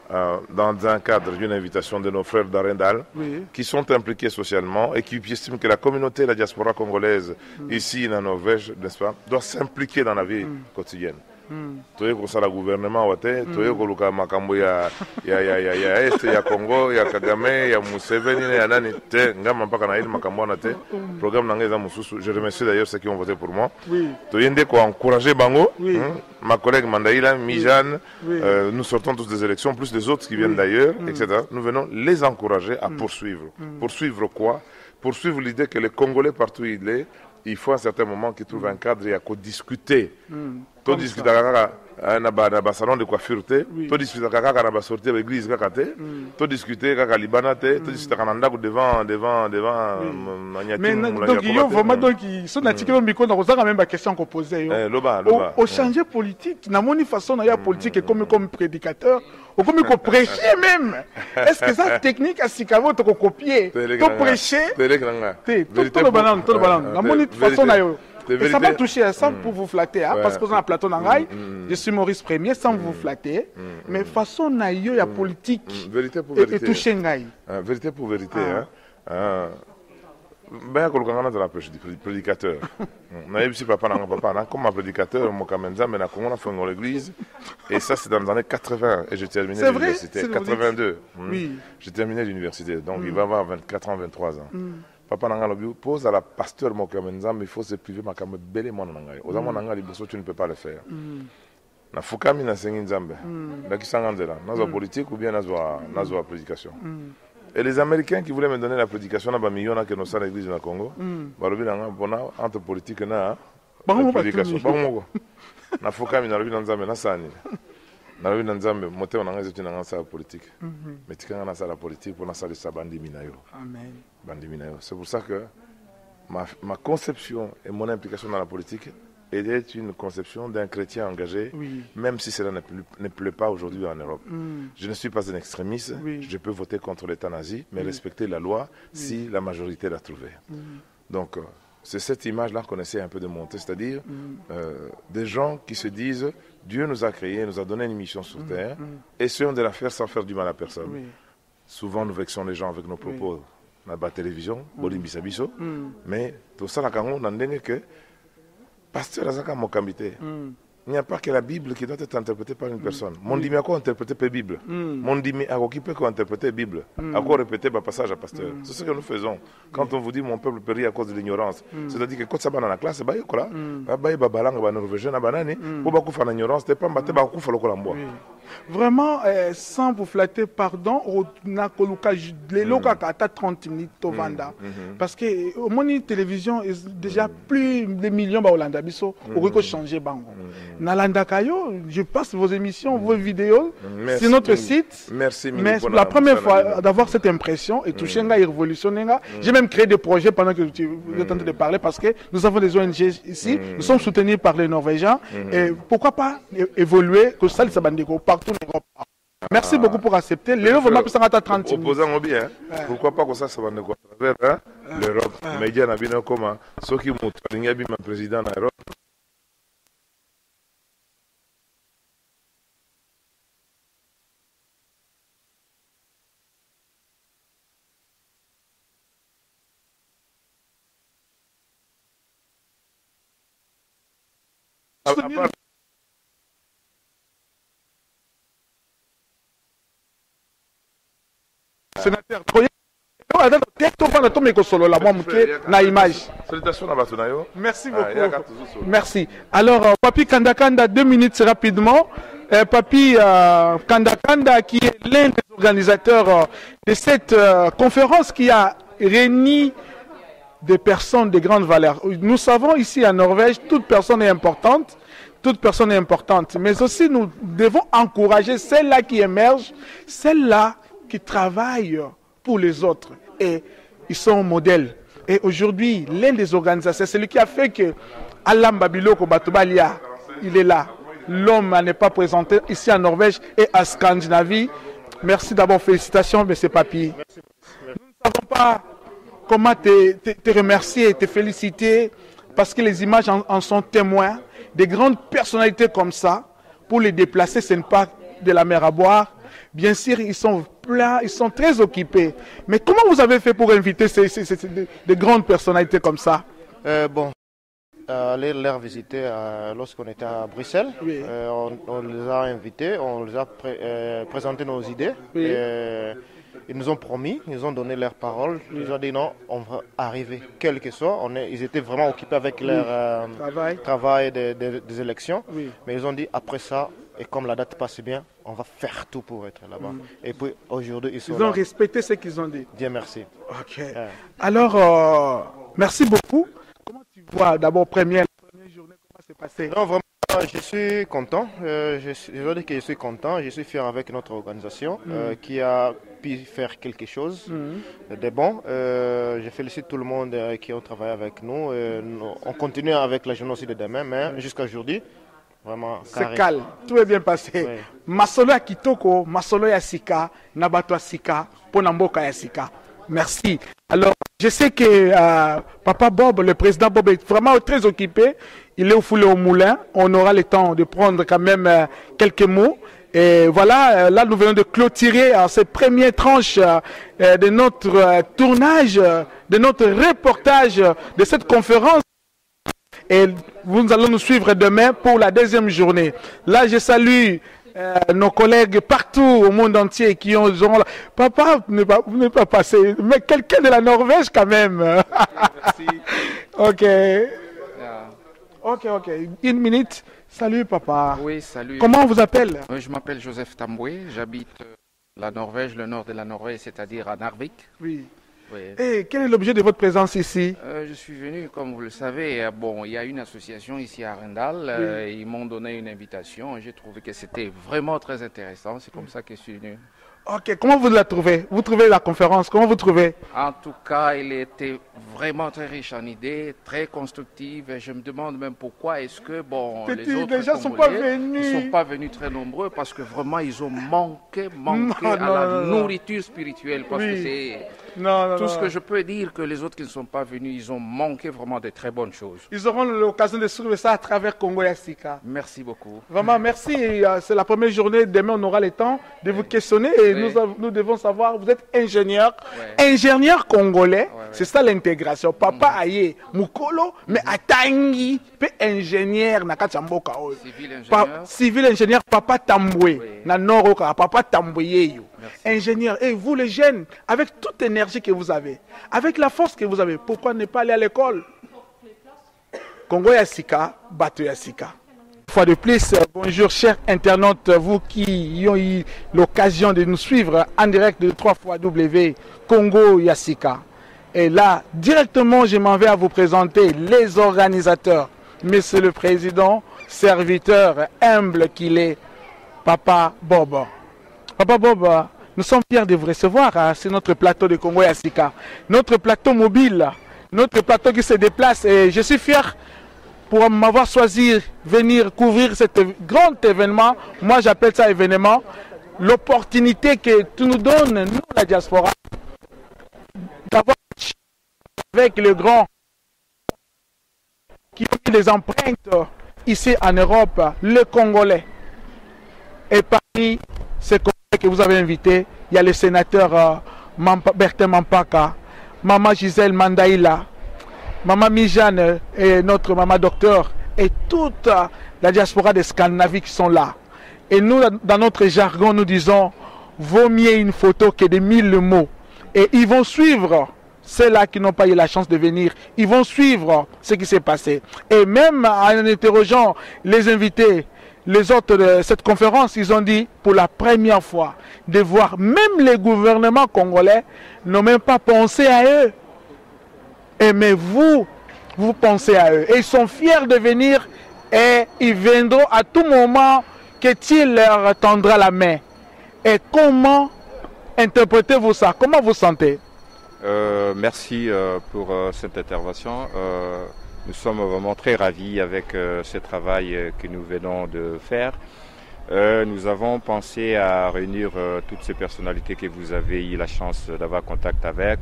[SPEAKER 1] dans un cadre d'une invitation de nos frères d'Arendal, qui sont impliqués socialement et qui estiment que la communauté, la diaspora congolaise, ici en Norvège, n'est-ce pas, doit s'impliquer dans la vie quotidienne. Toye ko sala gouvernement wate toye ko luka makambo ya este ya Congo ya Kagame ya Museveni ya nani te ngama mpaka na ile makambo na te programme nanga za mususu. Je remercie d'ailleurs ceux qui ont voté pour moi. Toye ndé ko encourager bango ma collègue Mandaïla Mijane, nous sortons tous des élections plus des autres qui viennent d'ailleurs, etc. Nous venons les encourager à poursuivre. Poursuivre quoi? Poursuivre l'idée que les Congolais partout où il est, il faut à un certain moment qu'ils trouvent un cadre et à discuter. Tout discuter na salon de coiffure te, tout discuter kaka na sortie de l'église kaka te, tout discuter kaka libana te, tout discuter kaka ndako devant
[SPEAKER 3] mais donc il y a vraiment donc sont natikelo miko na kozanga même ba question qu'on posait
[SPEAKER 1] loba
[SPEAKER 3] au changer politique na moni façon na ya politique comme prédicateur ou comme prêcher même. Est-ce que ça technique à sikavo to copier to prêcher tout le banane na moni façon na yo. Et ça m'a touché sans pour vous flatter, parce que vous avez un plateau dans Rai, je suis Maurice Premier sans vous flatter, mais façon naïo, il y a politique et touché Ngai.
[SPEAKER 1] Vérité pour vérité. Ben, quand on a la prédicateur, on a eu aussi papa, comme un prédicateur, mon Kamenza, mais on a fait l'église, et ça c'est dans les années 80, et j'ai terminé l'université, 82. J'ai terminé l'université, donc il va avoir 24 ans, 23 ans. Papa Nangalobio pose à la pasteur Mokamenzam, mais il faut se priver ma cam belle mon nangai. Aux amants nangali, tu ne peux pas le faire. na fukami na sengi nzambe ndakisanga nzela nazwa politique ou bien nazwa prédication. Et les Américains qui voulaient me donner la prédication na ba millions na que nous sommes l'église na Congo balobi na bona entre politique na prédication bango na fukami na lobi na nzambe na sani na lobi na nzambe motema na ngezi na ngasa politique mais tikanga na sala politique pour na sala sabandi minayo. Amen. Bandi minayo. C'est pour ça que ma conception et mon implication dans la politique est une conception d'un chrétien engagé, même si cela ne plaît pas aujourd'hui en Europe. Je ne suis pas un extrémiste, je peux voter contre l'État nazi, mais respecter la loi si la majorité l'a trouvée. Donc, c'est cette image-là qu'on essaie un peu de monter, c'est-à-dire des gens qui se disent Dieu nous a créés, nous a donné une mission sur terre, essayons de la faire sans faire du mal à personne. Souvent, nous vexons les gens avec nos propos dans la télévision, mais tout ça, on a que pasteur Azaka Mokambite. Il n'y a pas que la Bible qui doit être interprétée par une personne. Mon dimi a quoi interpréter la Bible. Mon dimi a qui peut interpréter la Bible. À quoi répéter le passage à pasteur. C'est ce que nous faisons. Quand on vous dit mon peuple périt à cause de l'ignorance. C'est-à-dire que quand ça va dans la classe, c'est quoi
[SPEAKER 3] Vraiment, sans vous flatter, pardon, on a 30 minutes au Vanda. Parce que au moins, télévision, déjà plus de millions de Hollanda. On peut changer. Nalanda Kayo, je passe vos émissions, vos vidéos sur notre site.
[SPEAKER 1] Merci.
[SPEAKER 3] Mais la première fois d'avoir cette impression et toucher et révolutionner. J'ai même créé des projets pendant que tu es en train de parler parce que nous avons des ONG ici, nous sommes soutenus par les Norvégiens. Et pourquoi pas évoluer que ça, partout en Europe. Merci beaucoup pour accepter. Les vraiment plus 30 minutes.
[SPEAKER 1] Opposant au bien. Pourquoi pas que ça va nous travers l'Europe. Média n'a bien comme ceux qui m'ont traîné ma président en Europe.
[SPEAKER 3] Sénateur, merci beaucoup. Merci. Alors, Papi Kandakanda, 2 minutes rapidement. Papi Kandakanda, qui est l'un des organisateurs de cette conférence qui a réuni des personnes de grande valeur. Nous savons ici en Norvège, toute personne est importante. Toute personne est importante. Mais aussi, nous devons encourager celles-là qui émergent, celles-là qui travaillent pour les autres. Et ils sont modèles. Et aujourd'hui, l'un des organisations, c'est celui qui a fait que Alam Babiloko Batubalia, il est là. L'homme n'est pas présenté ici en Norvège et en Scandinavie. Merci d'abord, félicitations, M. Papi. Nous ne savons pas comment te remercier et te féliciter parce que les images en sont témoins. Des grandes personnalités comme ça, pour les déplacer, ce n'est pas de la mer à boire. Bien sûr, ils sont pleins, ils sont très occupés. Mais comment vous avez fait pour inviter des grandes personnalités comme ça?
[SPEAKER 6] Aller les visiter lorsqu'on était à Bruxelles. On les a invités, on les a présenté nos idées. Ils nous ont promis, ils nous ont donné leur parole. Ils ont dit non, on va arriver, quel que soit. Ils étaient vraiment occupés avec leur travail des élections. Mais ils ont dit après ça, et comme la date passe bien, on va faire tout pour être là-bas. Et puis aujourd'hui, ils ont
[SPEAKER 3] respecté ce qu'ils ont dit.
[SPEAKER 6] Dieu merci.
[SPEAKER 3] Ok. Alors, merci beaucoup. Comment tu vois d'abord la première journée, comment c'est passé?
[SPEAKER 6] Non, vraiment. Je suis content, je dois dire que je suis content, je suis fier avec notre organisation qui a pu faire quelque chose de bon. Je félicite tout le monde qui a travaillé avec nous. On continue avec la journée aussi de demain, mais jusqu'à aujourd'hui, vraiment
[SPEAKER 3] c'est calme, tout est bien passé. Masolo ya kitoko, masolo ya sika, nabato ya sika, ponamboka ya sika. Merci. Alors, je sais que Papa Bob, le président Bob, est vraiment très occupé. Il est au foulé au moulin. On aura le temps de prendre quand même quelques mots. Et voilà, là, nous venons de clôturer cette première tranche de notre tournage, de notre reportage de cette conférence. Et nous allons nous suivre demain pour la deuxième journée. Là, je salue nos collègues partout au monde entier qui ont là. Papa, vous n'êtes pas passé, mais quelqu'un de la Norvège quand même. Merci. Ok. Ok. Une minute. Salut papa.
[SPEAKER 14] Oui, salut.
[SPEAKER 3] Comment on vous appelle?
[SPEAKER 14] Je m'appelle Joseph Tamboué, j'habite la Norvège, le nord de la Norvège, c'est-à-dire à Narvik.
[SPEAKER 3] Oui.
[SPEAKER 14] Oui.
[SPEAKER 3] Et quel est l'objet de votre présence ici?
[SPEAKER 14] Je suis venu, comme vous le savez, bon, il y a une association ici à Arendal, ils m'ont donné une invitation, j'ai trouvé que c'était vraiment très intéressant, c'est comme ça que je suis venu.
[SPEAKER 3] Ok, comment vous la trouvez? Vous trouvez la conférence, comment vous trouvez?
[SPEAKER 14] En tout cas, il était vraiment très riche en idées, très constructive. Et je me demande même pourquoi est-ce que les
[SPEAKER 3] gens sont pas venus.
[SPEAKER 14] Ils sont pas venus très nombreux parce que vraiment ils ont manqué à la nourriture spirituelle. Parce que c'est tout ce que je peux dire que les autres qui ne sont pas venus, ils ont manqué vraiment de très bonnes choses.
[SPEAKER 3] Ils auront l'occasion de suivre ça à travers Congo Yassika.
[SPEAKER 14] Merci beaucoup.
[SPEAKER 3] Vraiment, merci. C'est la première journée. Demain, on aura le temps de vous questionner. Et nous devons savoir, vous êtes ingénieur, ingénieur congolais, c'est ça l'intégration. Papa aye mukolo, mais atangi, pe ingénieur na kachamboka oyo. Civil ingénieur, papa Tamboué, na noroka, papa Tamboué yo. Ingénieur, et vous les jeunes, avec toute l'énergie que vous avez, avec la force que vous avez, pourquoi ne pas aller à l'école? Congo Yassika, Bato Yassika. Une fois de plus, bonjour chers internautes, vous qui ont eu l'occasion de nous suivre en direct de 3xW Congo Yassika. Et là, directement, je m'en vais à vous présenter les organisateurs. Monsieur le Président, serviteur humble qu'il est, Papa Bob. Papa Bob, nous sommes fiers de vous recevoir sur notre plateau de Congo Yassika. Notre plateau mobile, notre plateau qui se déplace. Et je suis fier pour m'avoir choisi venir couvrir cet grand événement. Moi, j'appelle ça événement. L'opportunité que tu nous donnes, nous, la diaspora, d'avoir avec les grands qui ont mis les empreintes ici en Europe, les Congolais. Et parmi ces Congolais que vous avez invités, il y a le sénateur Bertin Mampaka, Maman Gisèle Mandaïla, Maman Mijane et notre maman docteur et toute la diaspora des Scandinavies qui sont là. Et nous, dans notre jargon, nous disons, vaut mieux une photo que de 1000 mots. Et ils vont suivre ceux-là qui n'ont pas eu la chance de venir. Ils vont suivre ce qui s'est passé. Et même en interrogeant les invités, les autres de cette conférence, ils ont dit, pour la première fois, de voir même les gouvernements congolais n'ont même pas pensé à eux. Mais vous pensez à eux. Et ils sont fiers de venir et ils viendront à tout moment qu'il leur tendra la main. Et comment interprétez-vous ça? Comment vous sentez?
[SPEAKER 15] Merci pour cette intervention. Nous sommes vraiment très ravis avec ce travail que nous venons de faire. Nous avons pensé à réunir toutes ces personnalités que vous avez eu la chance d'avoir contact avec,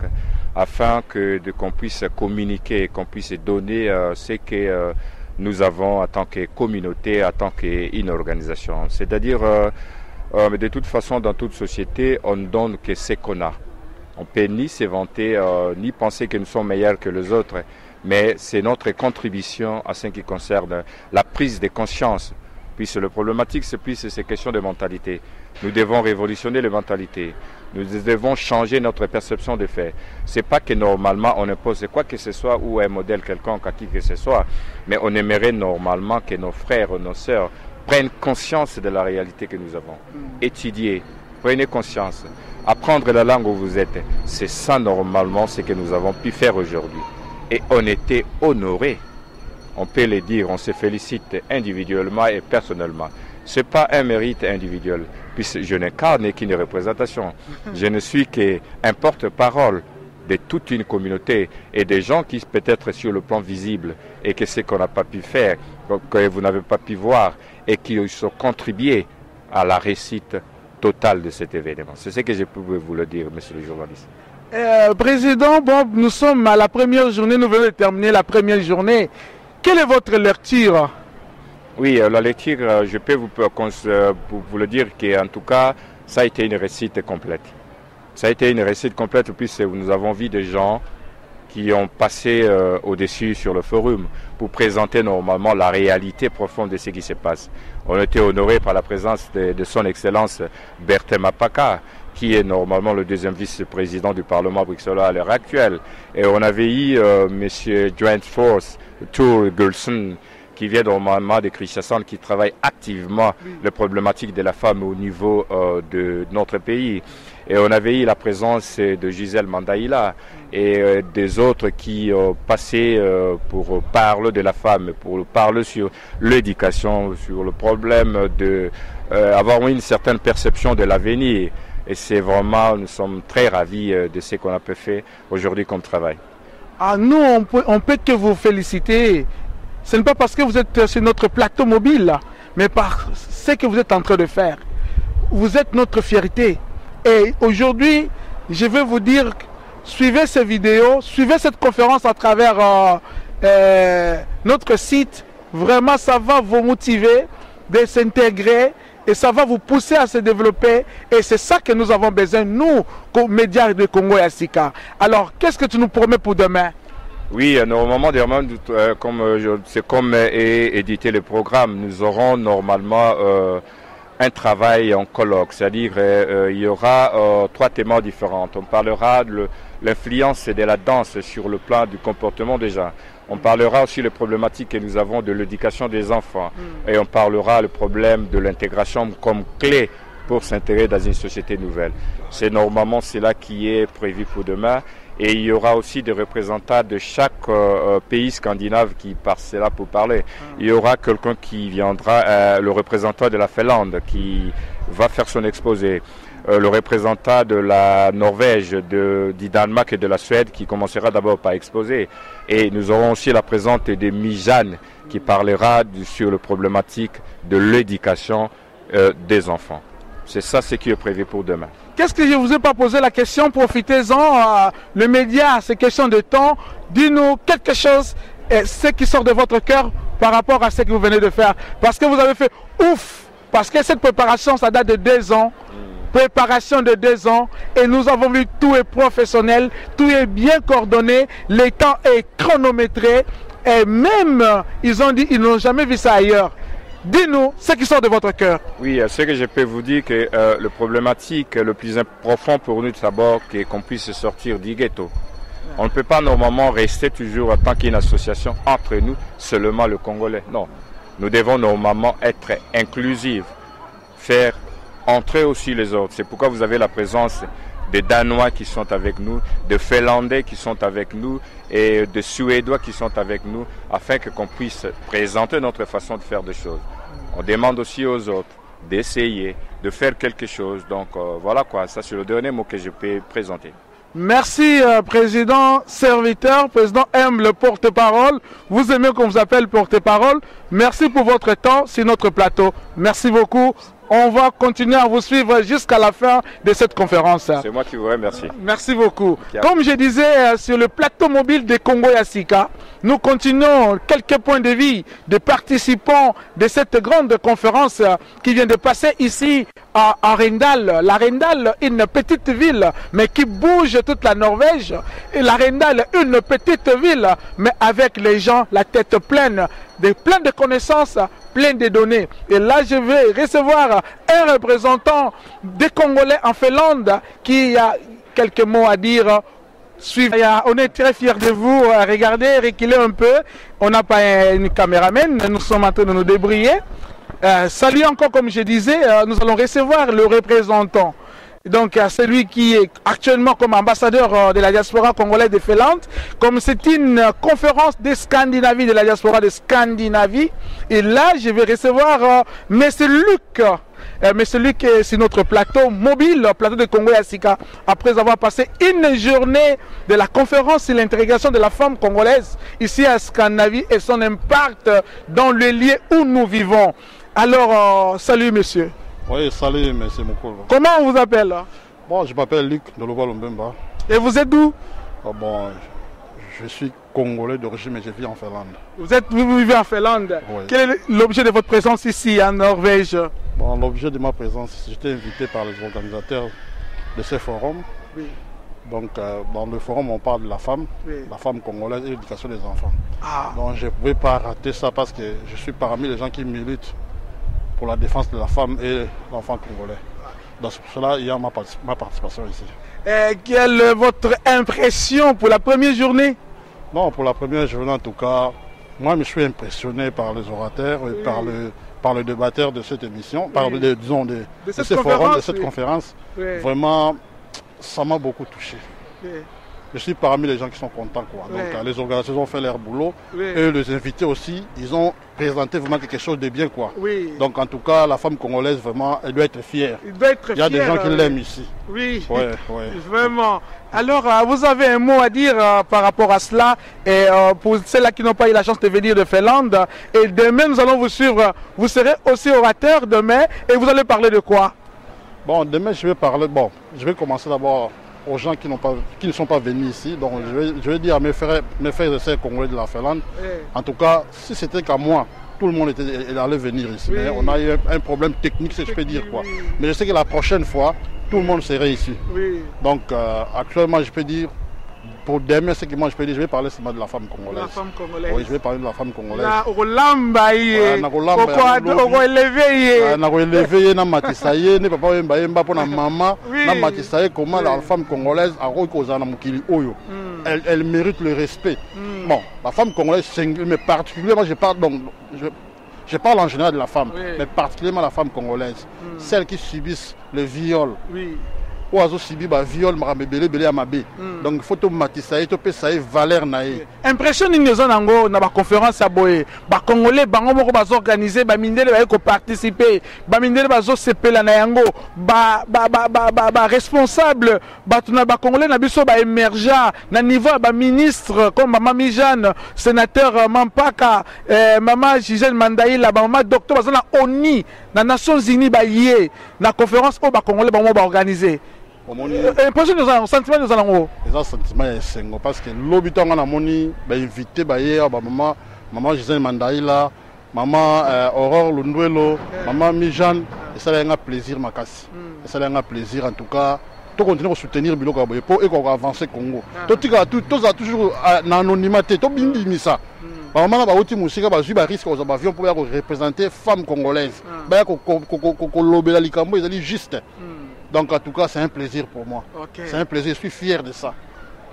[SPEAKER 15] afin qu'on puisse communiquer, qu'on puisse donner ce que nous avons en tant que communauté, en tant qu'une organisation. C'est-à-dire, de toute façon, dans toute société, on ne donne que ce qu'on a. On ne peut ni se vanter, ni penser que nous sommes meilleurs que les autres, mais c'est notre contribution à ce qui concerne la prise de conscience. Puis le problématique, c'est plus ces questions de mentalité. Nous devons révolutionner les mentalités. Nous devons changer notre perception des faits. C'est pas que normalement on impose quoi que ce soit ou un modèle quelconque à qui que ce soit, mais on aimerait normalement que nos frères ou nos sœurs prennent conscience de la réalité que nous avons. Étudier, prenez conscience, apprendre la langue où vous êtes. C'est ça normalement ce que nous avons pu faire aujourd'hui. Et on était honorés. On peut le dire, on se félicite individuellement et personnellement. Ce n'est pas un mérite individuel, puisque je n'incarne qu'une représentation. Je ne suis qu'un porte-parole de toute une communauté et des gens qui peut-être sur le plan visible et que ce qu'on n'a pas pu faire, que vous n'avez pas pu voir et qui ont contribué à la réussite totale de cet événement. C'est ce que je peux vous le dire, monsieur le journaliste.
[SPEAKER 3] Président Bob, nous sommes à la première journée, nous venons de terminer la première journée. Quelle est votre lecture?
[SPEAKER 15] Oui, la lecture, je peux vous le dire qu'en tout cas, ça a été une réussite complète. Ça a été une réussite complète puisque nous avons vu des gens qui ont passé au-dessus sur le forum pour présenter normalement la réalité profonde de ce qui se passe. On a été honoré par la présence de son Excellence Bertin Mampaka, qui est normalement le deuxième vice-président du Parlement bruxellois à l'heure actuelle. Et on avait eu M. Joint Force Tour Gulson, qui vient normalement de Kinshasa, qui travaille activement les problématiques de la femme au niveau de notre pays. Et on avait eu la présence de Gisèle Mandaïla et des autres qui ont passé pour parler de la femme, pour parler sur l'éducation, sur le problème de avoir une certaine perception de l'avenir. Et c'est vraiment, nous sommes très ravis de ce qu'on a pu faire aujourd'hui comme travail.
[SPEAKER 10] Ah, nous, on peut que vous féliciter. Ce n'est pas parce que vous êtes sur notre plateau mobile, mais par ce que vous êtes en train de faire. Vous êtes notre fierté. Et aujourd'hui, je vais vous dire, suivez ces vidéos, suivez cette conférence à travers notre site. Vraiment, ça va vous motiver de s'intégrer et ça va vous pousser à se développer. Et c'est ça que nous avons besoin, nous, comme médias de Congo et Asika. Alors, qu'est-ce que tu nous promets pour demain?
[SPEAKER 15] Oui, normalement, c'est comme est édité le programme, nous aurons normalement un travail en colloque, c'est-à-dire il y aura 3 thèmes différents. On parlera de l'influence de la danse sur le plan du comportement des gens. On parlera aussi des problématiques que nous avons de l'éducation des enfants. Et on parlera le problème de l'intégration comme clé pour s'intégrer dans une société nouvelle. C'est normalement cela qui est prévu pour demain. Et il y aura aussi des représentants de chaque pays scandinave qui passera pour parler. Il y aura quelqu'un qui viendra, le représentant de la Finlande, qui va faire son exposé. Le représentant de la Norvège, du Danemark et de la Suède qui commencera d'abord par exposer. Et nous aurons aussi la présence de Mijane qui parlera sur la problématique de l'éducation des enfants. C'est ça ce qui est prévu pour demain.
[SPEAKER 10] Qu'est-ce que je ne vous ai pas posé la question? Profitez-en. Le média, c'est question de temps. Dis-nous quelque chose, ce qui sort de votre cœur par rapport à ce que vous venez de faire. Parce que vous avez fait ouf. Parce que cette préparation, ça date de 2 ans. Préparation de 2 ans. Et nous avons vu tout est professionnel. Tout est bien coordonné. Le temps est chronométré. Et même, ils ont dit, ils n'ont jamais vu ça ailleurs. Dis-nous ce qui sort de votre cœur.
[SPEAKER 15] Oui, ce que je peux vous dire que le problématique le plus profond pour nous d'abord, c'est qu'on puisse sortir du ghetto. On ne peut pas normalement rester toujours en tant qu'une association entre nous, seulement le Congolais. Non, nous devons normalement être inclusifs, faire entrer aussi les autres. C'est pourquoi vous avez la présence des Danois qui sont avec nous, des Finlandais qui sont avec nous et des Suédois qui sont avec nous, afin qu'on puisse présenter notre façon de faire des choses. On demande aussi aux autres d'essayer, de faire quelque chose. Donc voilà quoi, ça c'est le dernier mot que je peux présenter.
[SPEAKER 10] Merci président serviteur, président M le porte-parole. Vous aimez qu'on vous appelle porte-parole. Merci pour votre temps sur notre plateau. Merci beaucoup. On va continuer à vous suivre jusqu'à la fin de cette conférence.
[SPEAKER 15] C'est moi qui vous remercie.
[SPEAKER 10] Merci beaucoup. Comme je disais, sur le plateau mobile de Congo et Asika, nous continuons quelques points de vie des participants de cette grande conférence qui vient de passer ici à Arendal. L'Arendal, une petite ville, mais qui bouge toute la Norvège. Et l'Arendal, une petite ville, mais avec les gens, la tête pleine de connaissances, plein de données. Et là, je vais recevoir un représentant des Congolais en Finlande qui a quelques mots à dire. On est très fiers de vous. Regardez, reculez un peu. On n'a pas une caméraman, nous sommes en train de nous débrouiller. Salut encore, comme je disais, nous allons recevoir le représentant. Donc, celui qui est actuellement comme ambassadeur de la diaspora congolaise de Finlande, comme c'est une conférence de Scandinavie, de la diaspora de Scandinavie. Et là, je vais recevoir M. Luc. Monsieur Luc est sur notre plateau mobile, plateau de Congo et Asika, après avoir passé une journée de la conférence sur l'intégration de la femme congolaise ici à Scandinavie et son impact dans le lieu où nous vivons. Alors, salut monsieur.
[SPEAKER 16] Oui, salut M. Mokolo.
[SPEAKER 10] Comment on vous appelle?
[SPEAKER 16] Bon, je m'appelle Luc de Loba-Lombemba.
[SPEAKER 10] Et vous êtes d'où?
[SPEAKER 16] Bon, je suis congolais d'origine, mais je vis en Finlande.
[SPEAKER 10] Vous vivez en Finlande?
[SPEAKER 16] Oui. Quel est
[SPEAKER 10] l'objet de votre présence ici en Norvège?
[SPEAKER 16] Bon, l'objet de ma présence, j'étais invité par les organisateurs de ce forum.
[SPEAKER 10] Oui.
[SPEAKER 16] Donc, dans le forum, on parle de la femme congolaise et l'éducation des enfants. Donc, je ne pouvais pas rater ça parce que je suis parmi les gens qui militent pour la défense de la femme et l'enfant congolais. Donc, pour cela, il y a ma participation ici.
[SPEAKER 10] Quelle est votre impression pour la première journée?
[SPEAKER 16] Non, pour la première journée, en tout cas, Moi, je suis impressionné par les orateurs et par le débatteur de cette émission, de cette conférence. Oui. Vraiment, ça m'a beaucoup touché. Oui. Je suis parmi les gens qui sont contents. Quoi. Oui. Donc, les organisations ont fait leur boulot. Oui. Et les invités aussi, ils ont présenté vraiment quelque chose de bien. Quoi. Oui. Donc, en tout cas, la femme congolaise, vraiment, elle doit être fière. Il y a des gens qui l'aiment ici.
[SPEAKER 3] Oui, vraiment. Alors, vous avez un mot à dire par rapport à cela. Et pour ceux-là qui n'ont pas eu la chance de venir de Finlande. Et demain, nous allons vous suivre. Vous serez aussi orateur demain. Et vous allez parler de quoi?
[SPEAKER 16] Bon, demain, je vais commencer d'abord aux gens qui ne sont pas venus ici. Donc, je vais dire à mes frères et sœurs congolais de la Finlande. Oui. En tout cas, si c'était qu'à moi, tout le monde allait venir ici. Oui. Mais on a eu un problème technique, si je peux dire. Quoi. Mais je sais que la prochaine fois, tout le monde serait ici. Oui. Donc, actuellement, je peux dire, pour demain, ce que moi je peux dire, je vais parler seulement de la femme congolaise.
[SPEAKER 3] La femme congolaise.
[SPEAKER 16] Oui, je vais parler de la femme congolaise.
[SPEAKER 3] Na Rolamba ye. Na
[SPEAKER 16] élevé na matisaye, ne papa yemba yemba pour na maman, na matisaye comment la femme congolaise a reposé na mukili oyo. Elle mérite le respect. Bon, la femme congolaise, mais particulièrement je parle en général de la femme, mais particulièrement la femme congolaise, celles qui subissent le viol. Oui. Oazo sibi ba viol maramebele bele ya mabe. Donc faut to matisa to pesa valeur nae.
[SPEAKER 3] Impression ni nzo nango na ba conférence ya boye. Ba congolais bango moko ba organiser ba mindele ba ko participer. Ba mindele ba zo sepela na yango. Ba responsable ba tuna ba congolais na biso ba émergent na niveau ba ministre comme Maman Mijane, sénateur Mampaka, Maman Gisèle Mandaïla, ba Maman docteur bazana ONI na Nations Unies ba yé na conférence o ba congolais bango ba organiser. Impression de ça, sentiment de ça nango.
[SPEAKER 16] Les sentiments est sengo parce que l'habitant na moni ba invité ba hier ba maman Gisèle Mandaïla, maman Aurore Lundwelo, maman Mijane, et ça a un plaisir makasi. Et ça a un plaisir en tout cas. To continuer à soutenir biloko boye pour avancer Congo. To tika tout toujours na anonymité, to bindimisa. Ba maman ba oti musika ba zui ba risque aux avions pour représenter femmes congolaises. Ba ko lobela likambo ezali juste. Donc en tout cas, c'est un plaisir pour moi. Okay. C'est un plaisir, je suis fier de ça.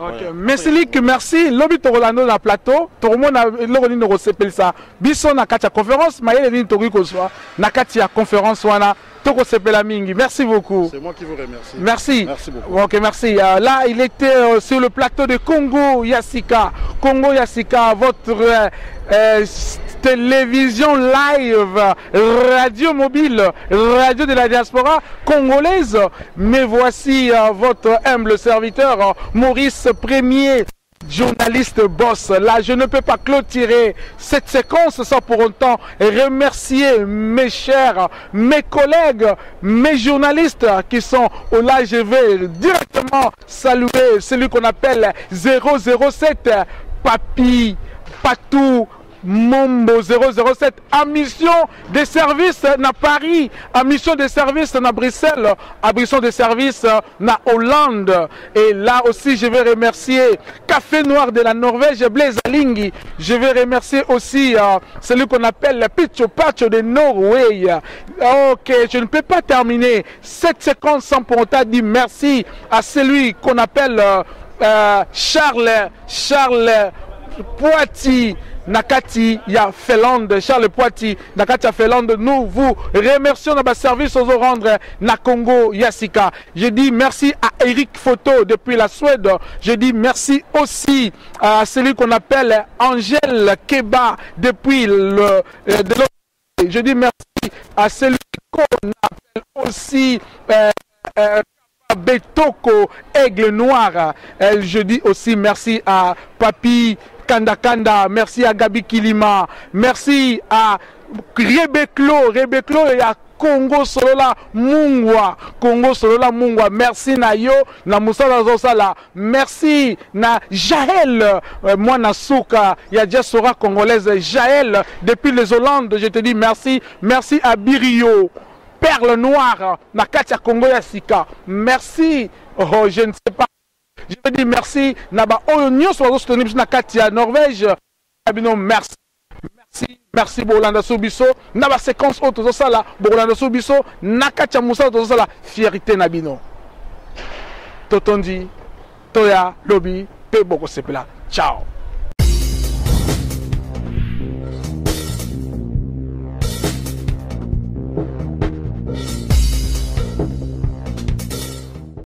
[SPEAKER 3] Okay. Ouais. Merci Lick, merci. Lobby Torolando na plateau. Tout le monde a l'organisé de recevoir ça. Bisson na katia conférence, Maël et Tori Koswa na katia conférence wana. Toko Sepela Mingi. Merci beaucoup.
[SPEAKER 16] C'est moi qui vous remercie.
[SPEAKER 3] Merci.
[SPEAKER 16] Merci beaucoup.
[SPEAKER 3] Ok, merci. Là, il était sur le plateau de Congo Yassika. Congo Yassika, votre télévision live, radio mobile, radio de la diaspora congolaise. Mais voici votre humble serviteur, Maurice Premier, journaliste boss. Là, je ne peux pas clôturer cette séquence sans pour autant remercier mes chers, mes collègues, mes journalistes qui sont là. Je vais directement saluer celui qu'on appelle 007 Papi Patou Mombo 007 à mission de service na Paris, à mission de service na Bruxelles, à mission de service na Hollande. Et là aussi je vais remercier Café Noir de la Norvège, Blaise Alingi. Je vais remercier aussi celui qu'on appelle Picho Pacho de Norway. Ok, je ne peux pas terminer cette séquence sans pour autant dire merci à celui qu'on appelle Charles Poiti Nakati ya Finlande, Charles Poiti Nakati ya Finlande. Nous vous remercions de notre service aux rendre na Congo Yassika. Je dis merci à Eric Photo depuis la Suède. Je dis merci aussi à celui qu'on appelle Angèle Keba depuis je dis merci à celui qu'on appelle aussi Betoko Aigle Noir. Je dis aussi merci à Papi Kanda, merci à Gabi Kilima, merci à Rebeklo et à Congo Solola Mungwa, merci na yo na Musala Zosala, merci na Jaël, moi na Souka, ya diaspora congolaise Jaël depuis les Hollandes, je te dis merci, merci à Birio, Perle Noire, na Katia Congo Yassika, merci, oh je ne sais pas. Je veux dire merci. Naba Oyo sur la soutenir na Katia Norvège. Merci. Merci Bolanda Sobiso. Naba séquence auto sala Bolanda Sobiso. Nakatia Moussa auto sala fierté Nabino. Totondi, Toya, Lobby, Pe Boko Sepela. Ciao.